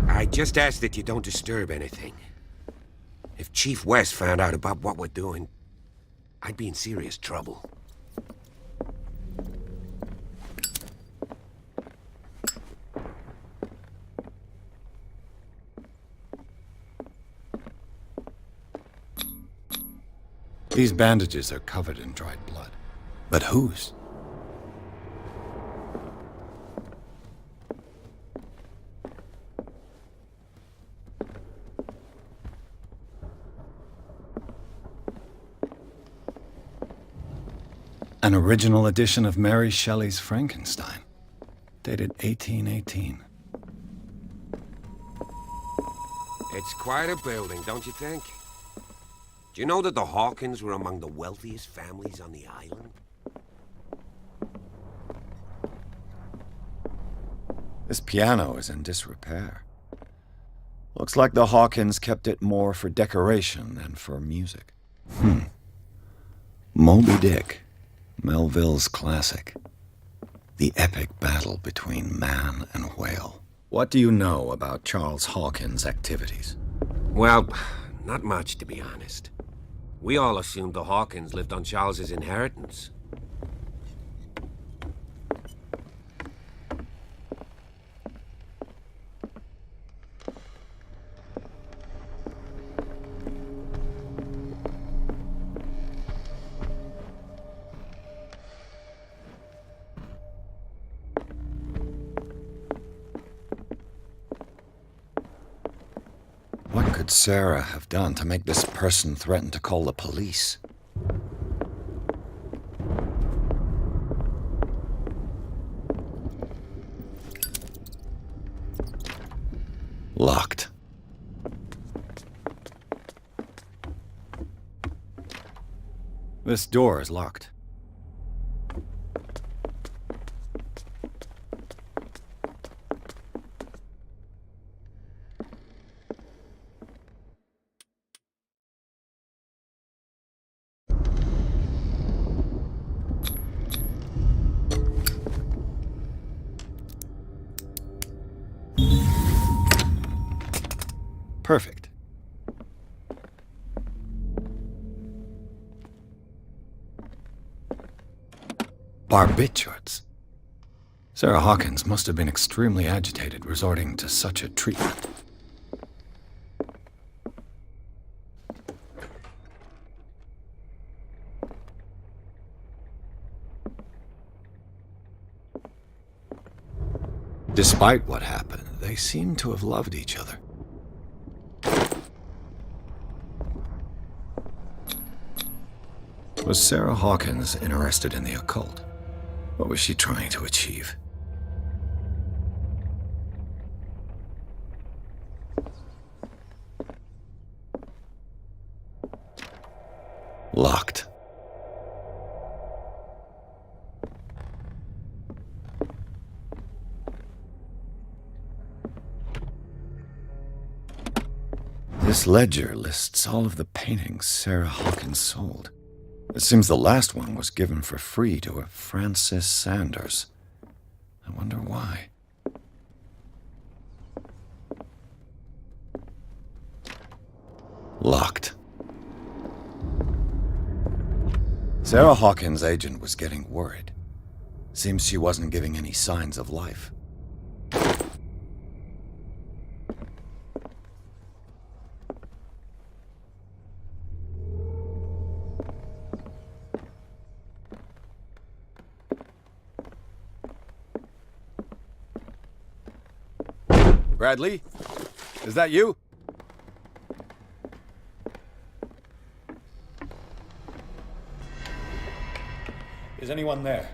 I just ask that you don't disturb anything. If Chief West found out about what we're doing, I'd be in serious trouble. These bandages are covered in dried blood. But whose? An original edition of Mary Shelley's Frankenstein, dated 1818. It's quite a building, don't you think? Do you know that the Hawkins were among the wealthiest families on the island? This piano is in disrepair. Looks like the Hawkins kept it more for decoration than for music. Moby Dick, Melville's classic. The epic battle between man and whale. What do you know about Charles Hawkins' activities? Well, not much, to be honest. We all assumed the Hawkins lived on Charles's inheritance. What could Sarah have done to make this person threaten to call the police? Locked. This door is locked. Perfect. Barbiturates. Sarah Hawkins must have been extremely agitated, resorting to such a treatment. Despite what happened, they seem to have loved each other. Was Sarah Hawkins interested in the occult? What was she trying to achieve? Locked. This ledger lists all of the paintings Sarah Hawkins sold. It seems the last one was given for free to a Francis Sanders. I wonder why. Locked. Sarah Hawkins' agent was getting worried. Seems she wasn't giving any signs of life. Bradley? Is that you? Is anyone there?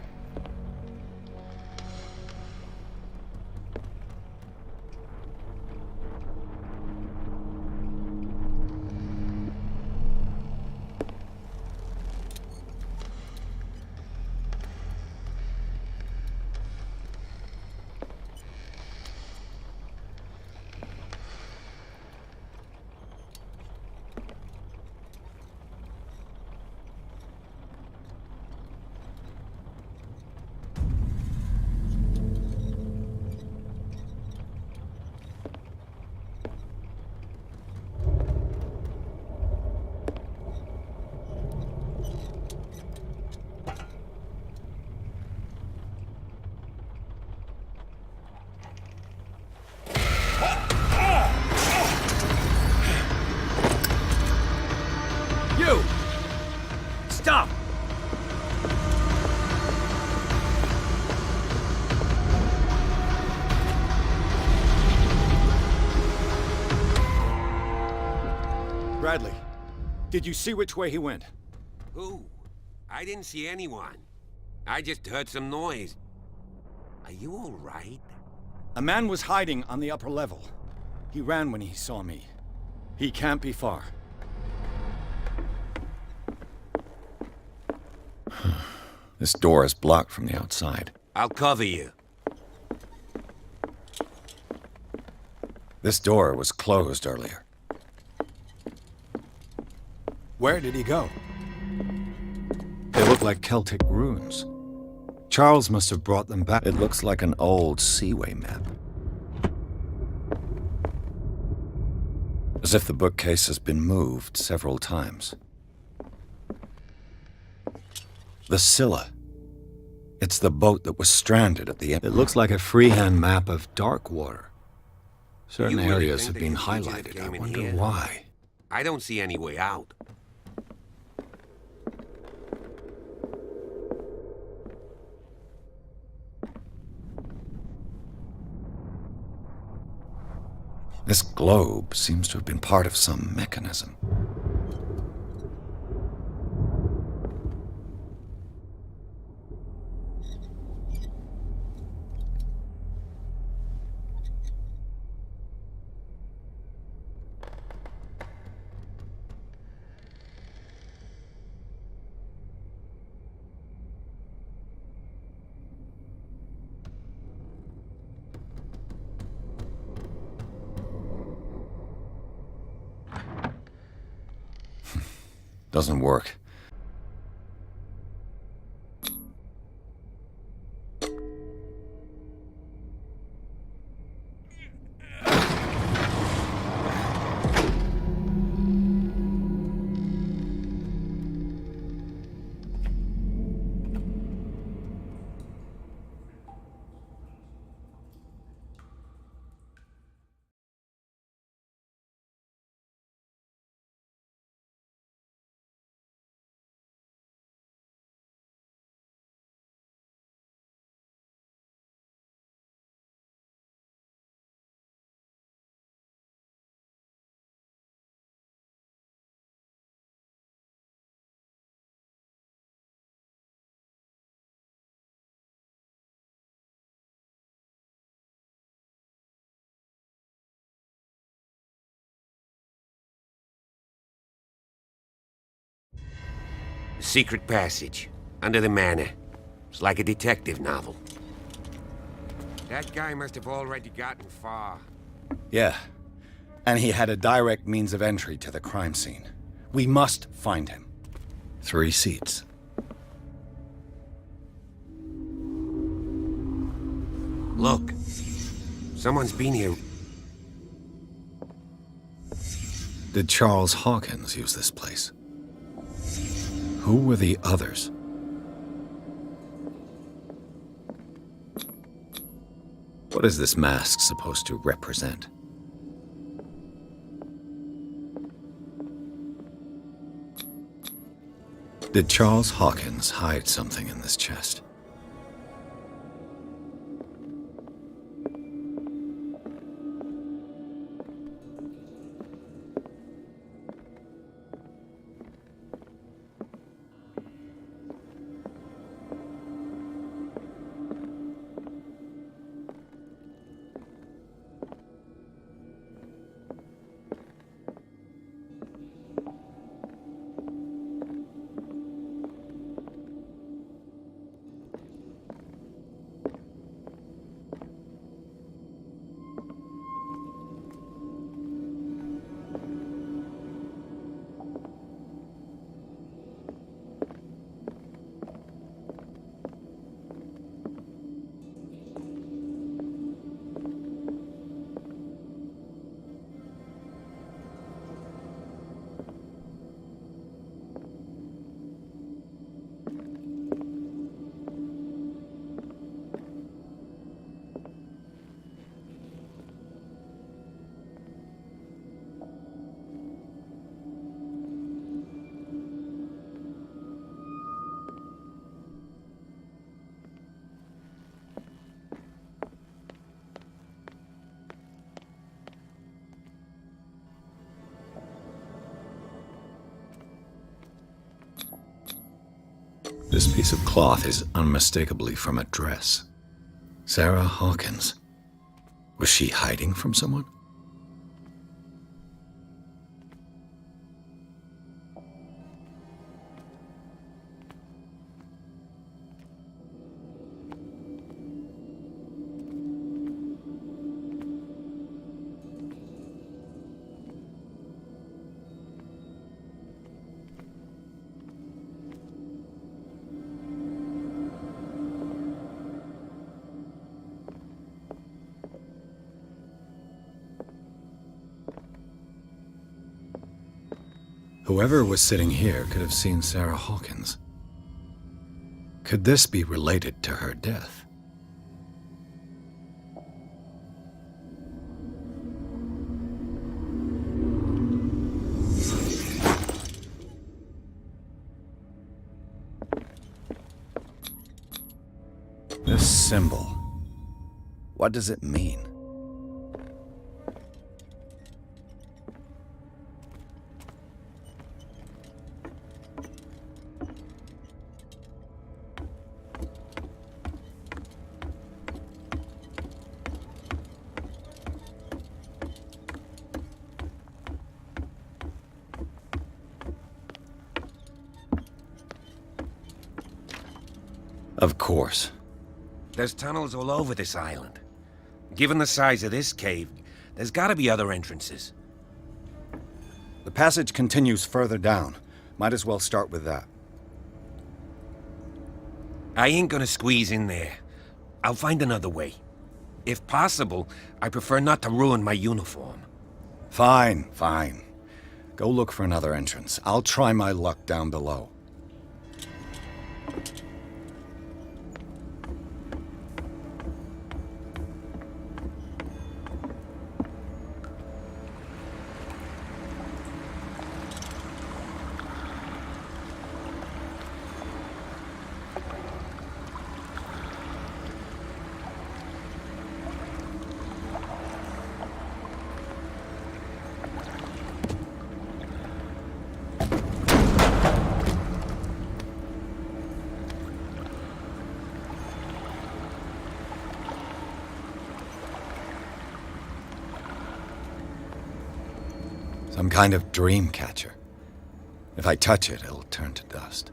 You! Stop! Bradley, did you see which way he went? Who? I didn't see anyone. I just heard some noise. Are you all right? A man was hiding on the upper level. He ran when he saw me. He can't be far. This door is blocked from the outside. I'll cover you. This door was closed earlier. Where did he go? They look like Celtic runes. Charles must have brought them back. It looks like an old seaway map. As if the bookcase has been moved several times. The Scylla. It's the boat that was stranded at the end. It looks like a freehand map of dark water. Certain You really areas think have the been fugitives highlighted. I came in wonder here? why. I don't see any way out. This globe seems to have been part of some mechanism. Doesn't work. Secret passage. Under the manor. It's like a detective novel. That guy must have already gotten far. Yeah. And he had a direct means of entry to the crime scene. We must find him. 3 seats. Look. Someone's been here. Did Charles Hawkins use this place? Who were the others? What is this mask supposed to represent? Did Charles Hawkins hide something in this chest? This piece of cloth is unmistakably from a dress. Sarah Hawkins. Was she hiding from someone? Whoever was sitting here could have seen Sarah Hawkins. Could this be related to her death? This symbol, what does it mean? Of course. There's tunnels all over this island. Given the size of this cave, there's gotta be other entrances. The passage continues further down. Might as well start with that. I ain't gonna squeeze in there. I'll find another way. If possible, I prefer not to ruin my uniform. Fine, fine. Go look for another entrance. I'll try my luck down below. Some kind of dream catcher. If I touch it, it'll turn to dust.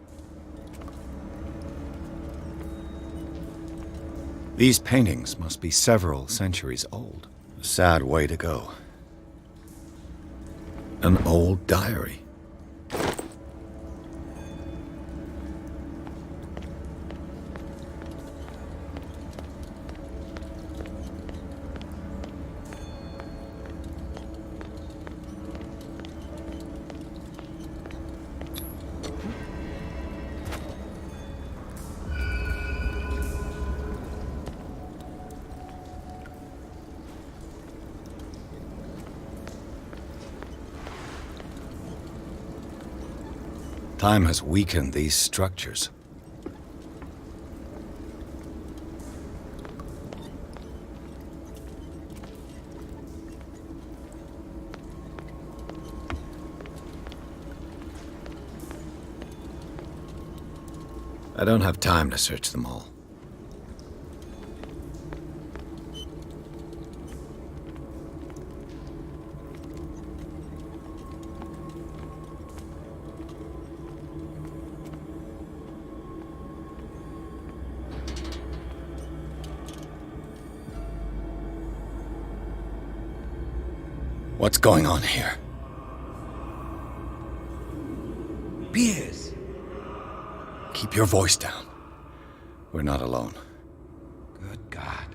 These paintings must be several centuries old. A sad way to go. An old diary. Time has weakened these structures. I don't have time to search them all. What's going on here? Piers! Keep your voice down. We're not alone. Good God.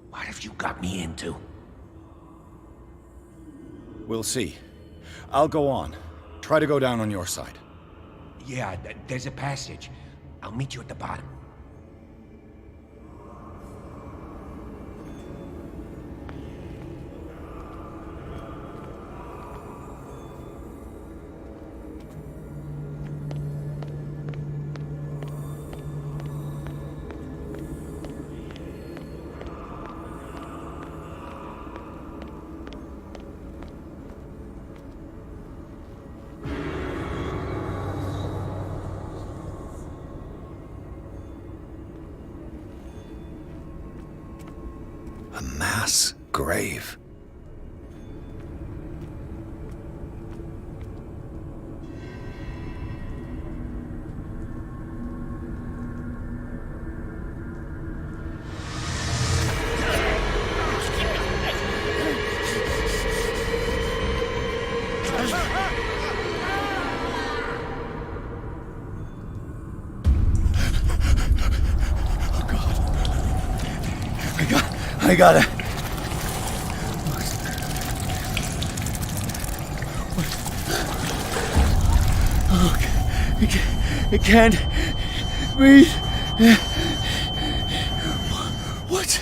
What have you got me into? We'll see. I'll go on. Try to go down on your side. Yeah, there's a passage. I'll meet you at the bottom. A mass grave. I got it. Oh, it can't breathe. What's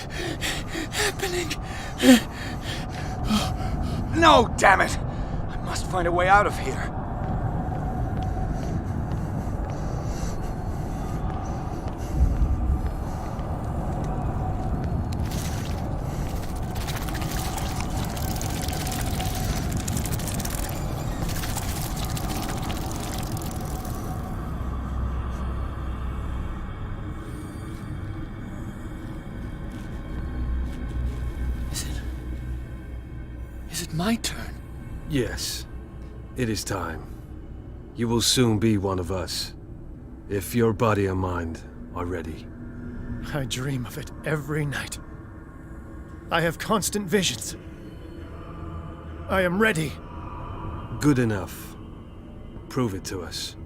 happening? No, damn it! I must find a way out of here. Is it my turn? Yes, it is time. You will soon be one of us, if your body and mind are ready. I dream of it every night. I have constant visions. I am ready. Good enough. Prove it to us.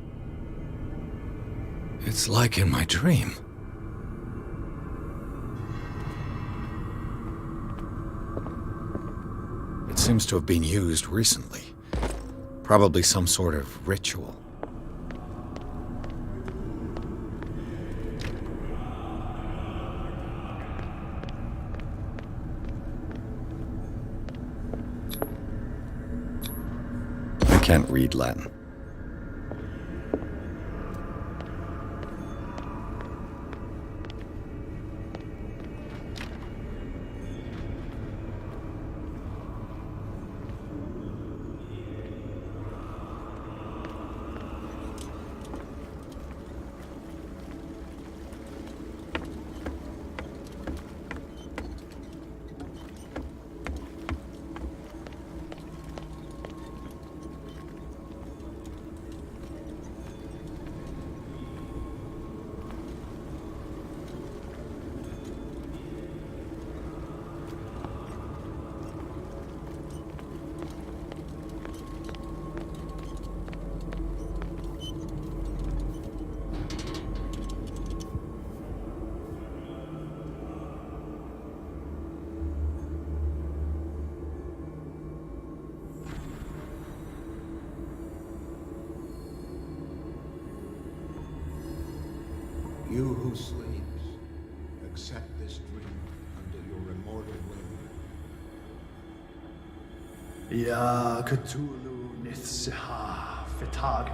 It's like in my dream. It seems to have been used recently. Probably some sort of ritual. I can't read Latin. You who sleeps, accept this dream under your immortal will. Ya Cthulhu Nithsiha Fitag.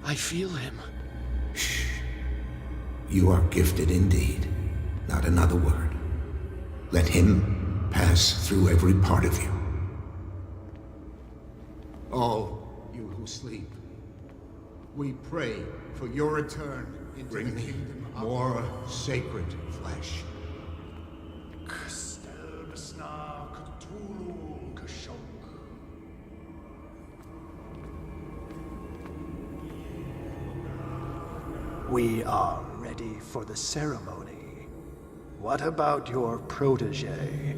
I feel him. Shh. You are gifted indeed. Not another word. Let him pass through every part of you. All you who sleep, we pray for your return into the kingdom of more sacred flesh. We are ready for the ceremony. What about your protege?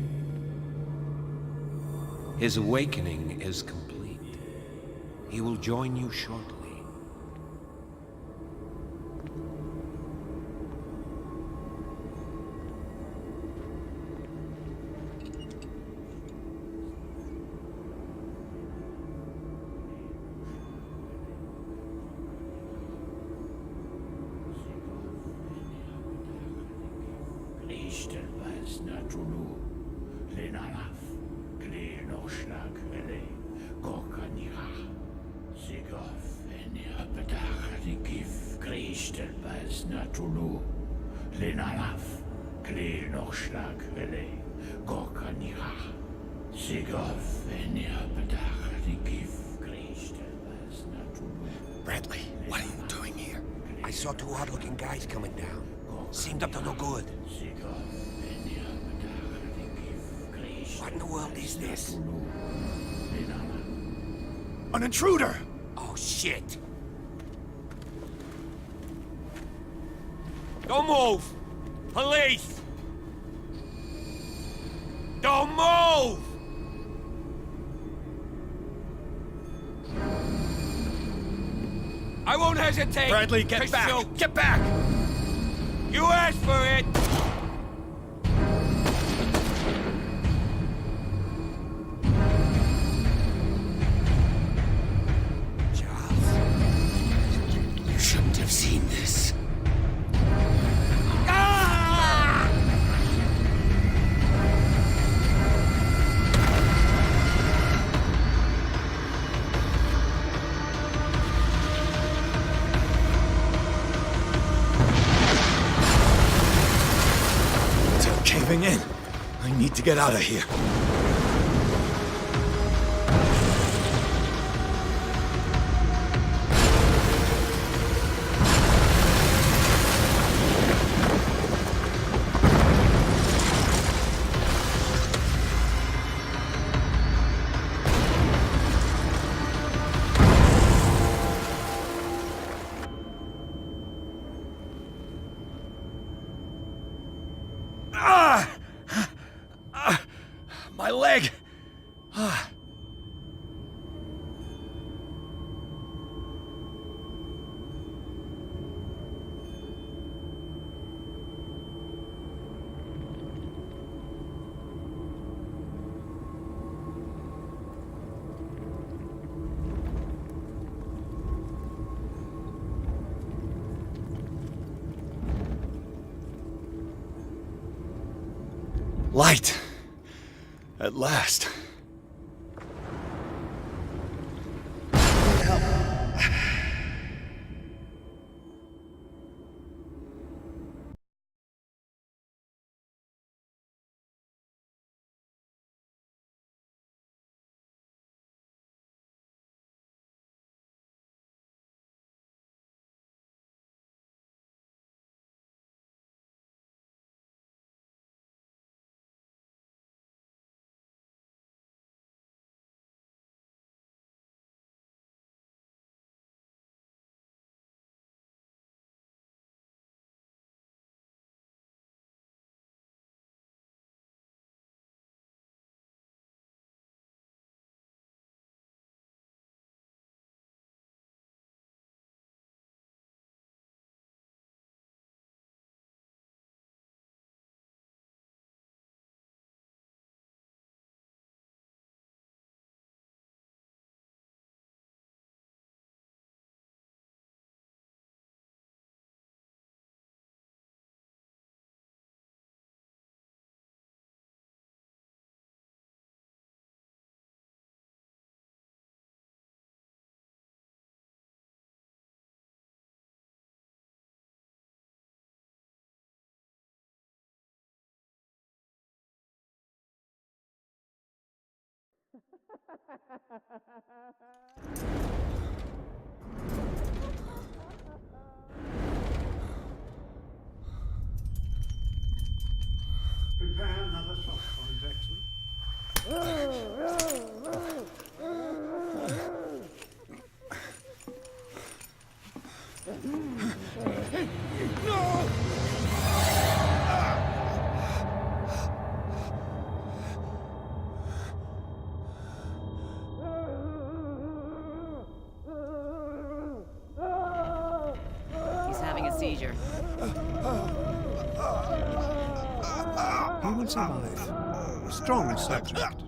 His awakening is complete. He will join you shortly. Bradley, what are you doing here? I saw two odd-looking guys coming down. Seemed up to no good. What in the world is this? An intruder! Oh, shit. Don't move! Police! Don't move! I won't hesitate! Bradley, get to back! shoot. Get back! You asked for it! Charles, you shouldn't have seen this. Caving in. I need to get out of here. My leg! Light! At last. Prepare another soft point, Jackson. He's having a seizure. He will survive. Strong subject.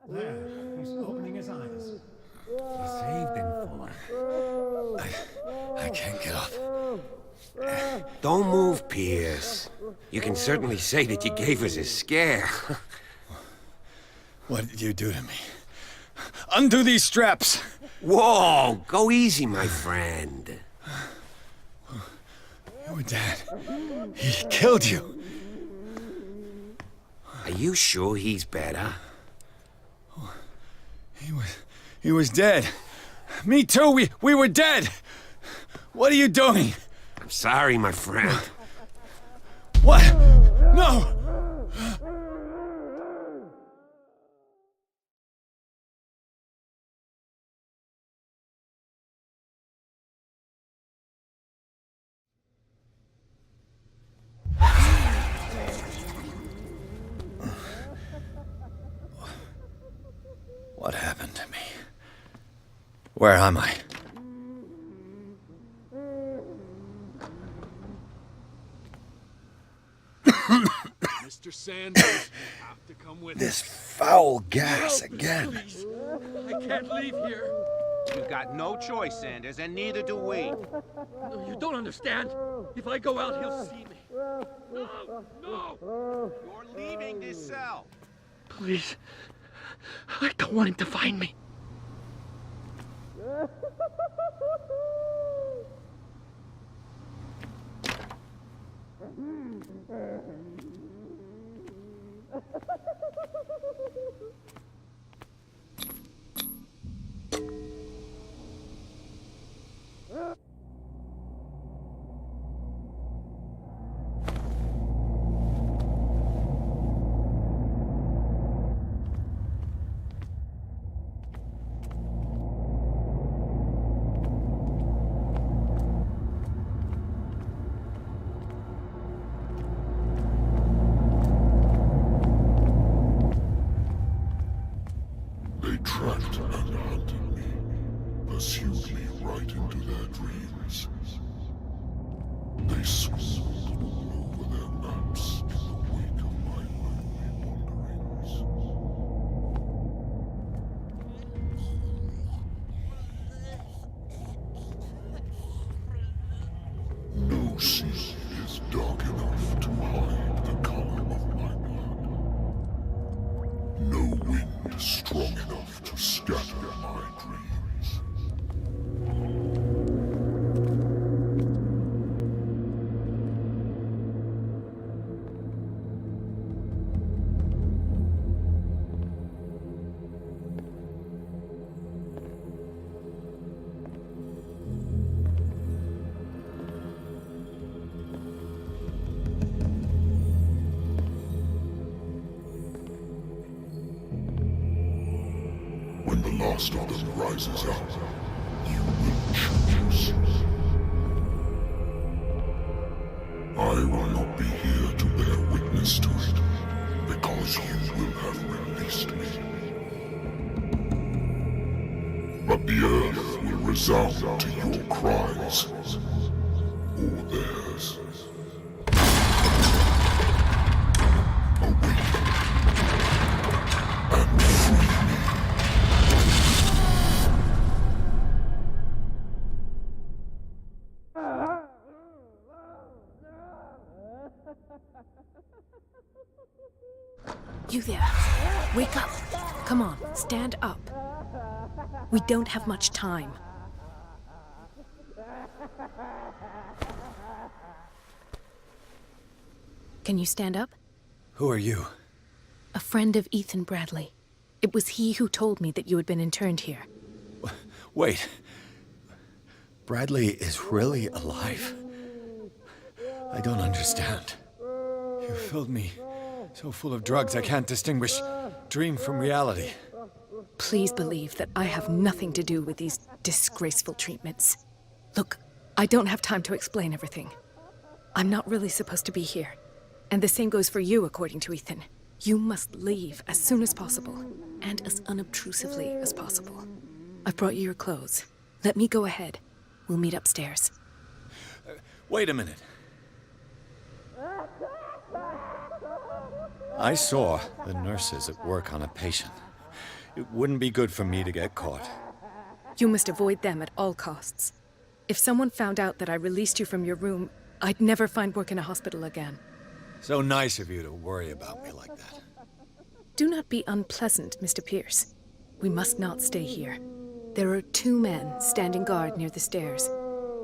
There, he's opening his eyes. You saved him, Fuller. I can't get up. Don't move, Pierce. You can certainly say that you gave us a scare. What did you do to me? Undo these straps! Whoa! Go easy, my friend. Your dad, he killed you. Are you sure he's better? He was dead. Me too, we were dead! What are you doing? I'm sorry, my friend. What? No! What happened to me? Where am I? Mr. Sanders, you have to come with This foul gas again. Please. I can't leave here. You've got no choice, Sanders, and neither do we. No, you don't understand. If I go out, he'll see me. No! No! You're leaving this cell. Please. I don't want him to find me. They tracked and hunted me, pursued me right into their dreams. They scribbled all over their maps in the wake of my lonely wanderings. No sea is dark enough to hide the color of my blood. No wind strong enough to scatter my dreams. When the last of them rises up, you will choose. I will not be here to bear witness to it, because you will have released me. But the earth will resound to your cries, or theirs. Awake and free me. You there. Wake up. Come on, stand up. We don't have much time. Can you stand up? Who are you? A friend of Ethan Bradley. It was he who told me that you had been interned here. Wait. Bradley is really alive? I don't understand. You filled me so full of drugs I can't distinguish dream from reality. Please believe that I have nothing to do with these disgraceful treatments. Look, I don't have time to explain everything. I'm not really supposed to be here. And the same goes for you, according to Ethan. You must leave as soon as possible, and as unobtrusively as possible. I've brought you your clothes. Let me go ahead. We'll meet upstairs. Wait a minute. I saw the nurses at work on a patient. It wouldn't be good for me to get caught. You must avoid them at all costs. If someone found out that I released you from your room, I'd never find work in a hospital again. So nice of you to worry about me like that. Do not be unpleasant, Mr. Pierce. We must not stay here. There are 2 men standing guard near the stairs.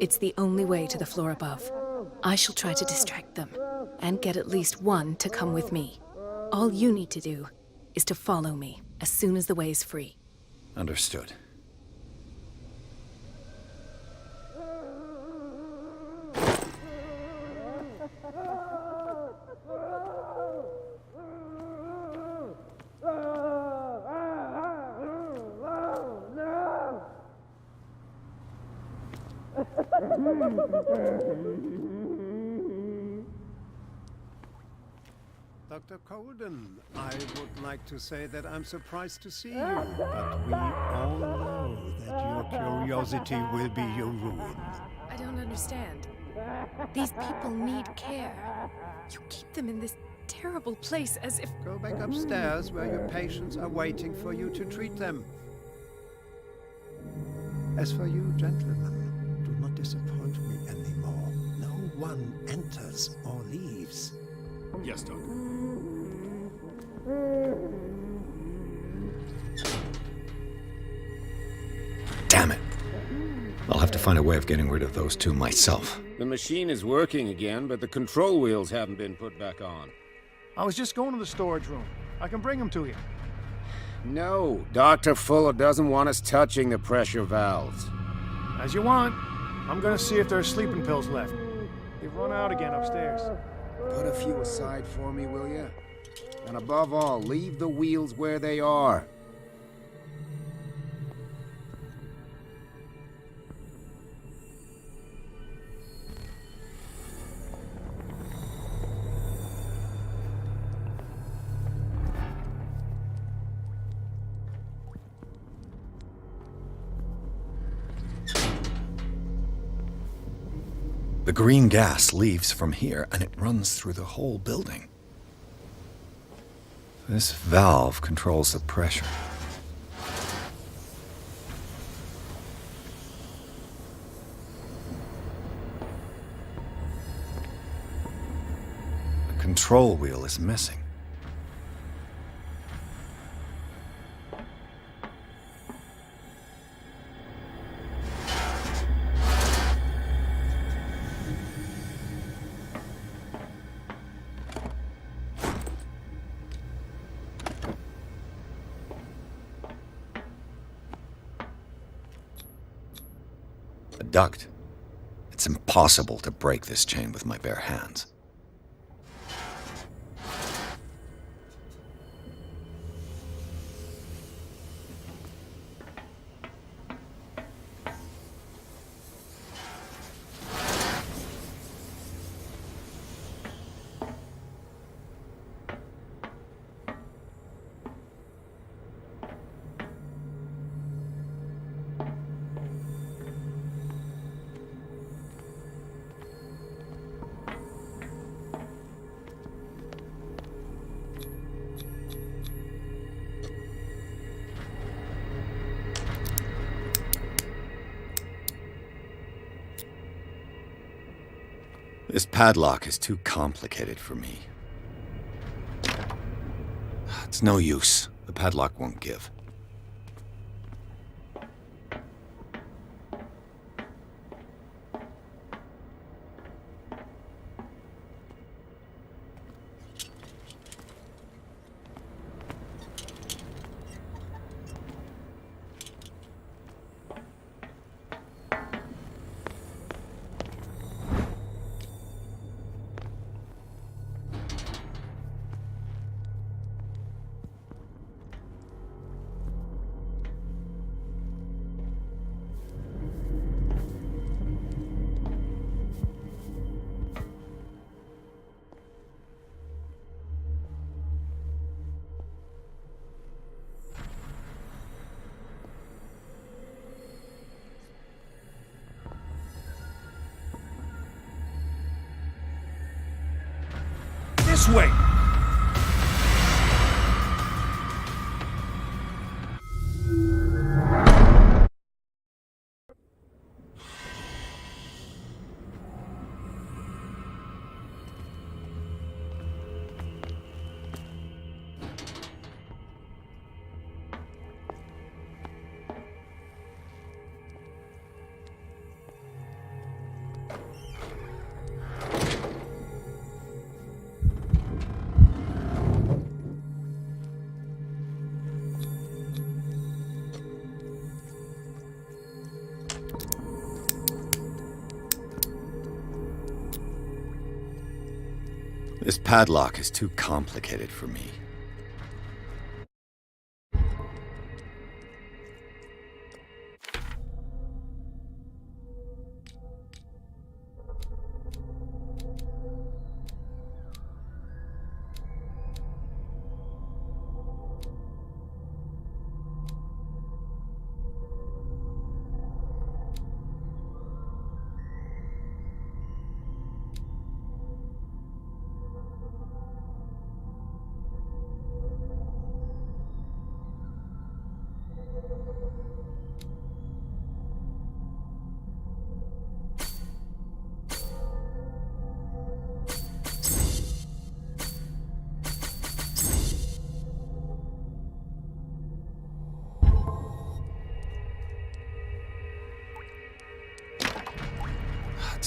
It's the only way to the floor above. I shall try to distract them, and get at least one to come with me. All you need to do is to follow me as soon as the way is free. Understood. Dr. Colden, I would like to say that I'm surprised to see you, but we all know that your curiosity will be your ruin. I don't understand. These people need care. You keep them in this terrible place as if... Go back upstairs where your patients are waiting for you to treat them. As for you, gentlemen, do not disappoint me anymore. No one enters or leaves. Yes, Doctor. Damn it. I'll have to find a way of getting rid of those two myself. The machine is working again, but the control wheels haven't been put back on. I was just going to the storage room. I can bring them to you. No, Dr. Fuller doesn't want us touching the pressure valves. As you want. I'm gonna see if there's sleeping pills left. They've run out again upstairs. Put a few aside for me, will you? And above all, leave the wheels where they are. The green gas leaves from here, and it runs through the whole building. This valve controls the pressure. The control wheel is missing. Duct. It's impossible to break this chain with my bare hands. This padlock is too complicated for me. It's no use. The padlock won't give. This way! This padlock is too complicated for me.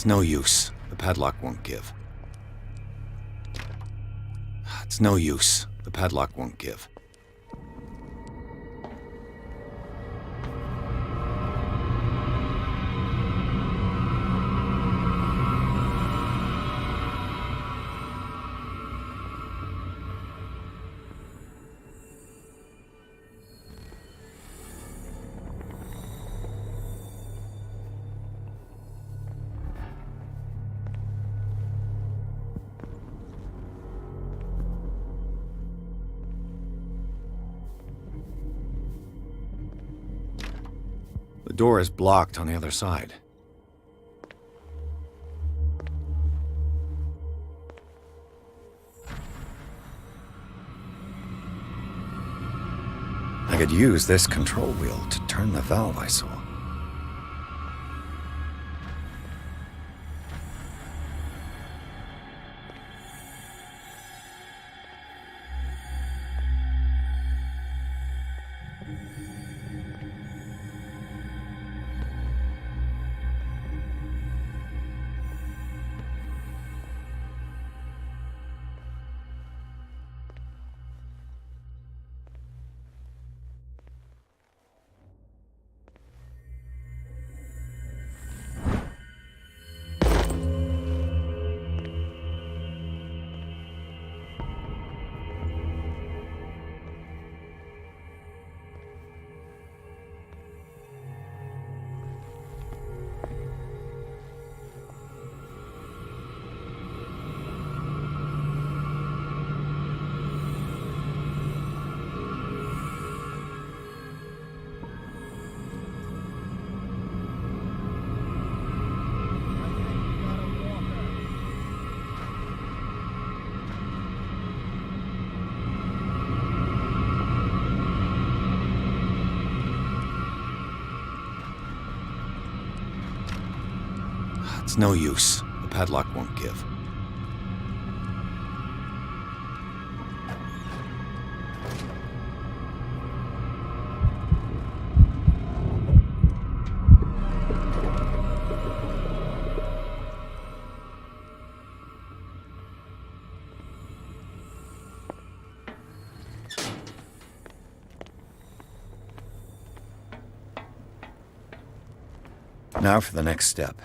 It's no use. The padlock won't give. It's no use. The padlock won't give. The door is blocked on the other side. I could use this control wheel to turn the valve I saw. It's no use. The padlock won't give. Now for the next step.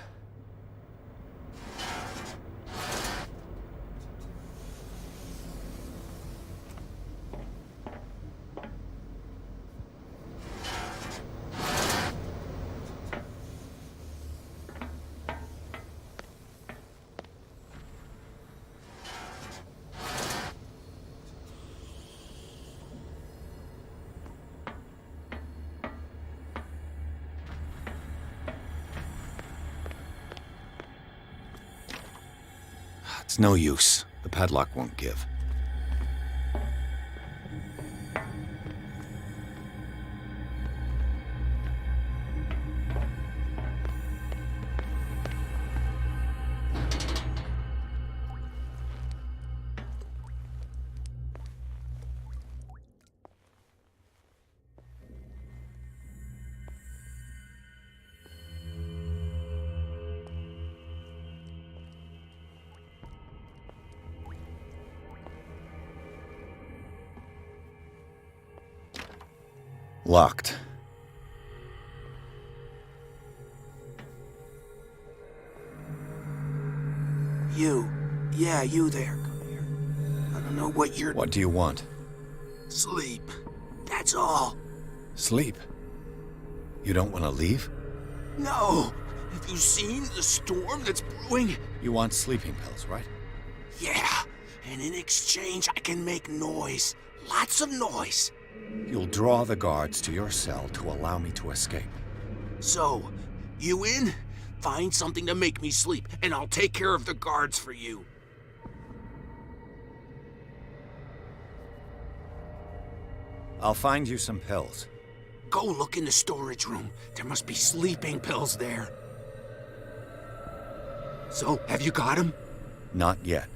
It's no use. The padlock won't give. Locked. Yeah, you there. Come here. I don't know what you're... What do you want? Sleep. That's all. Sleep? You don't want to leave? No! Have you seen the storm that's brewing? You want sleeping pills, right? Yeah, and in exchange I can make noise. Lots of noise. You'll draw the guards to your cell to allow me to escape. So, you in? Find something to make me sleep, and I'll take care of the guards for you. I'll find you some pills. Go look in the storage room. There must be sleeping pills there. So, have you got them? Not yet.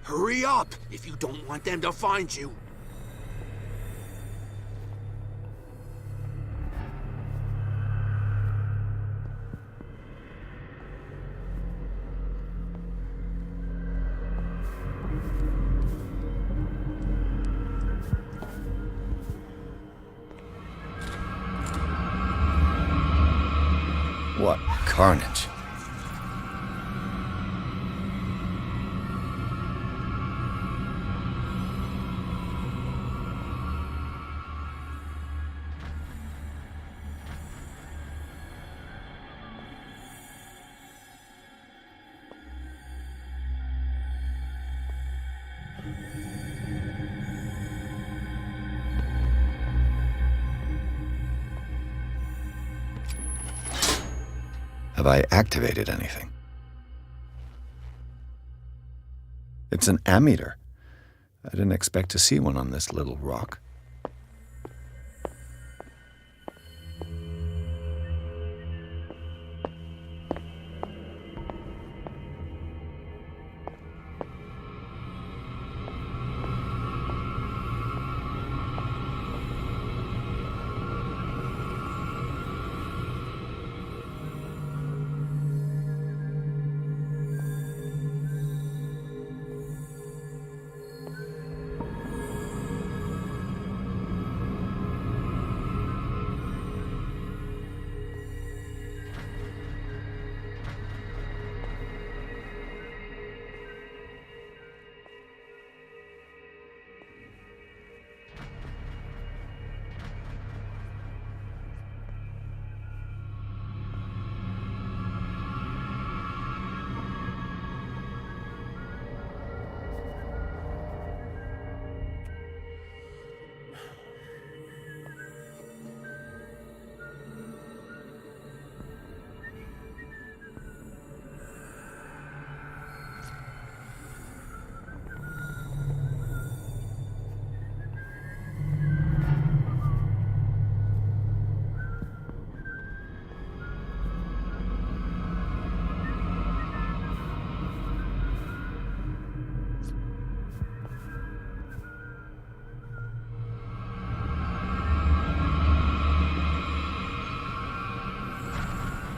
Hurry up, if you don't want them to find you. carnage. Have I activated anything? It's an ammeter. I didn't expect to see one on this little rock.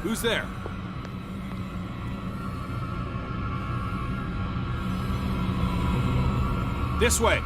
Who's there? This way!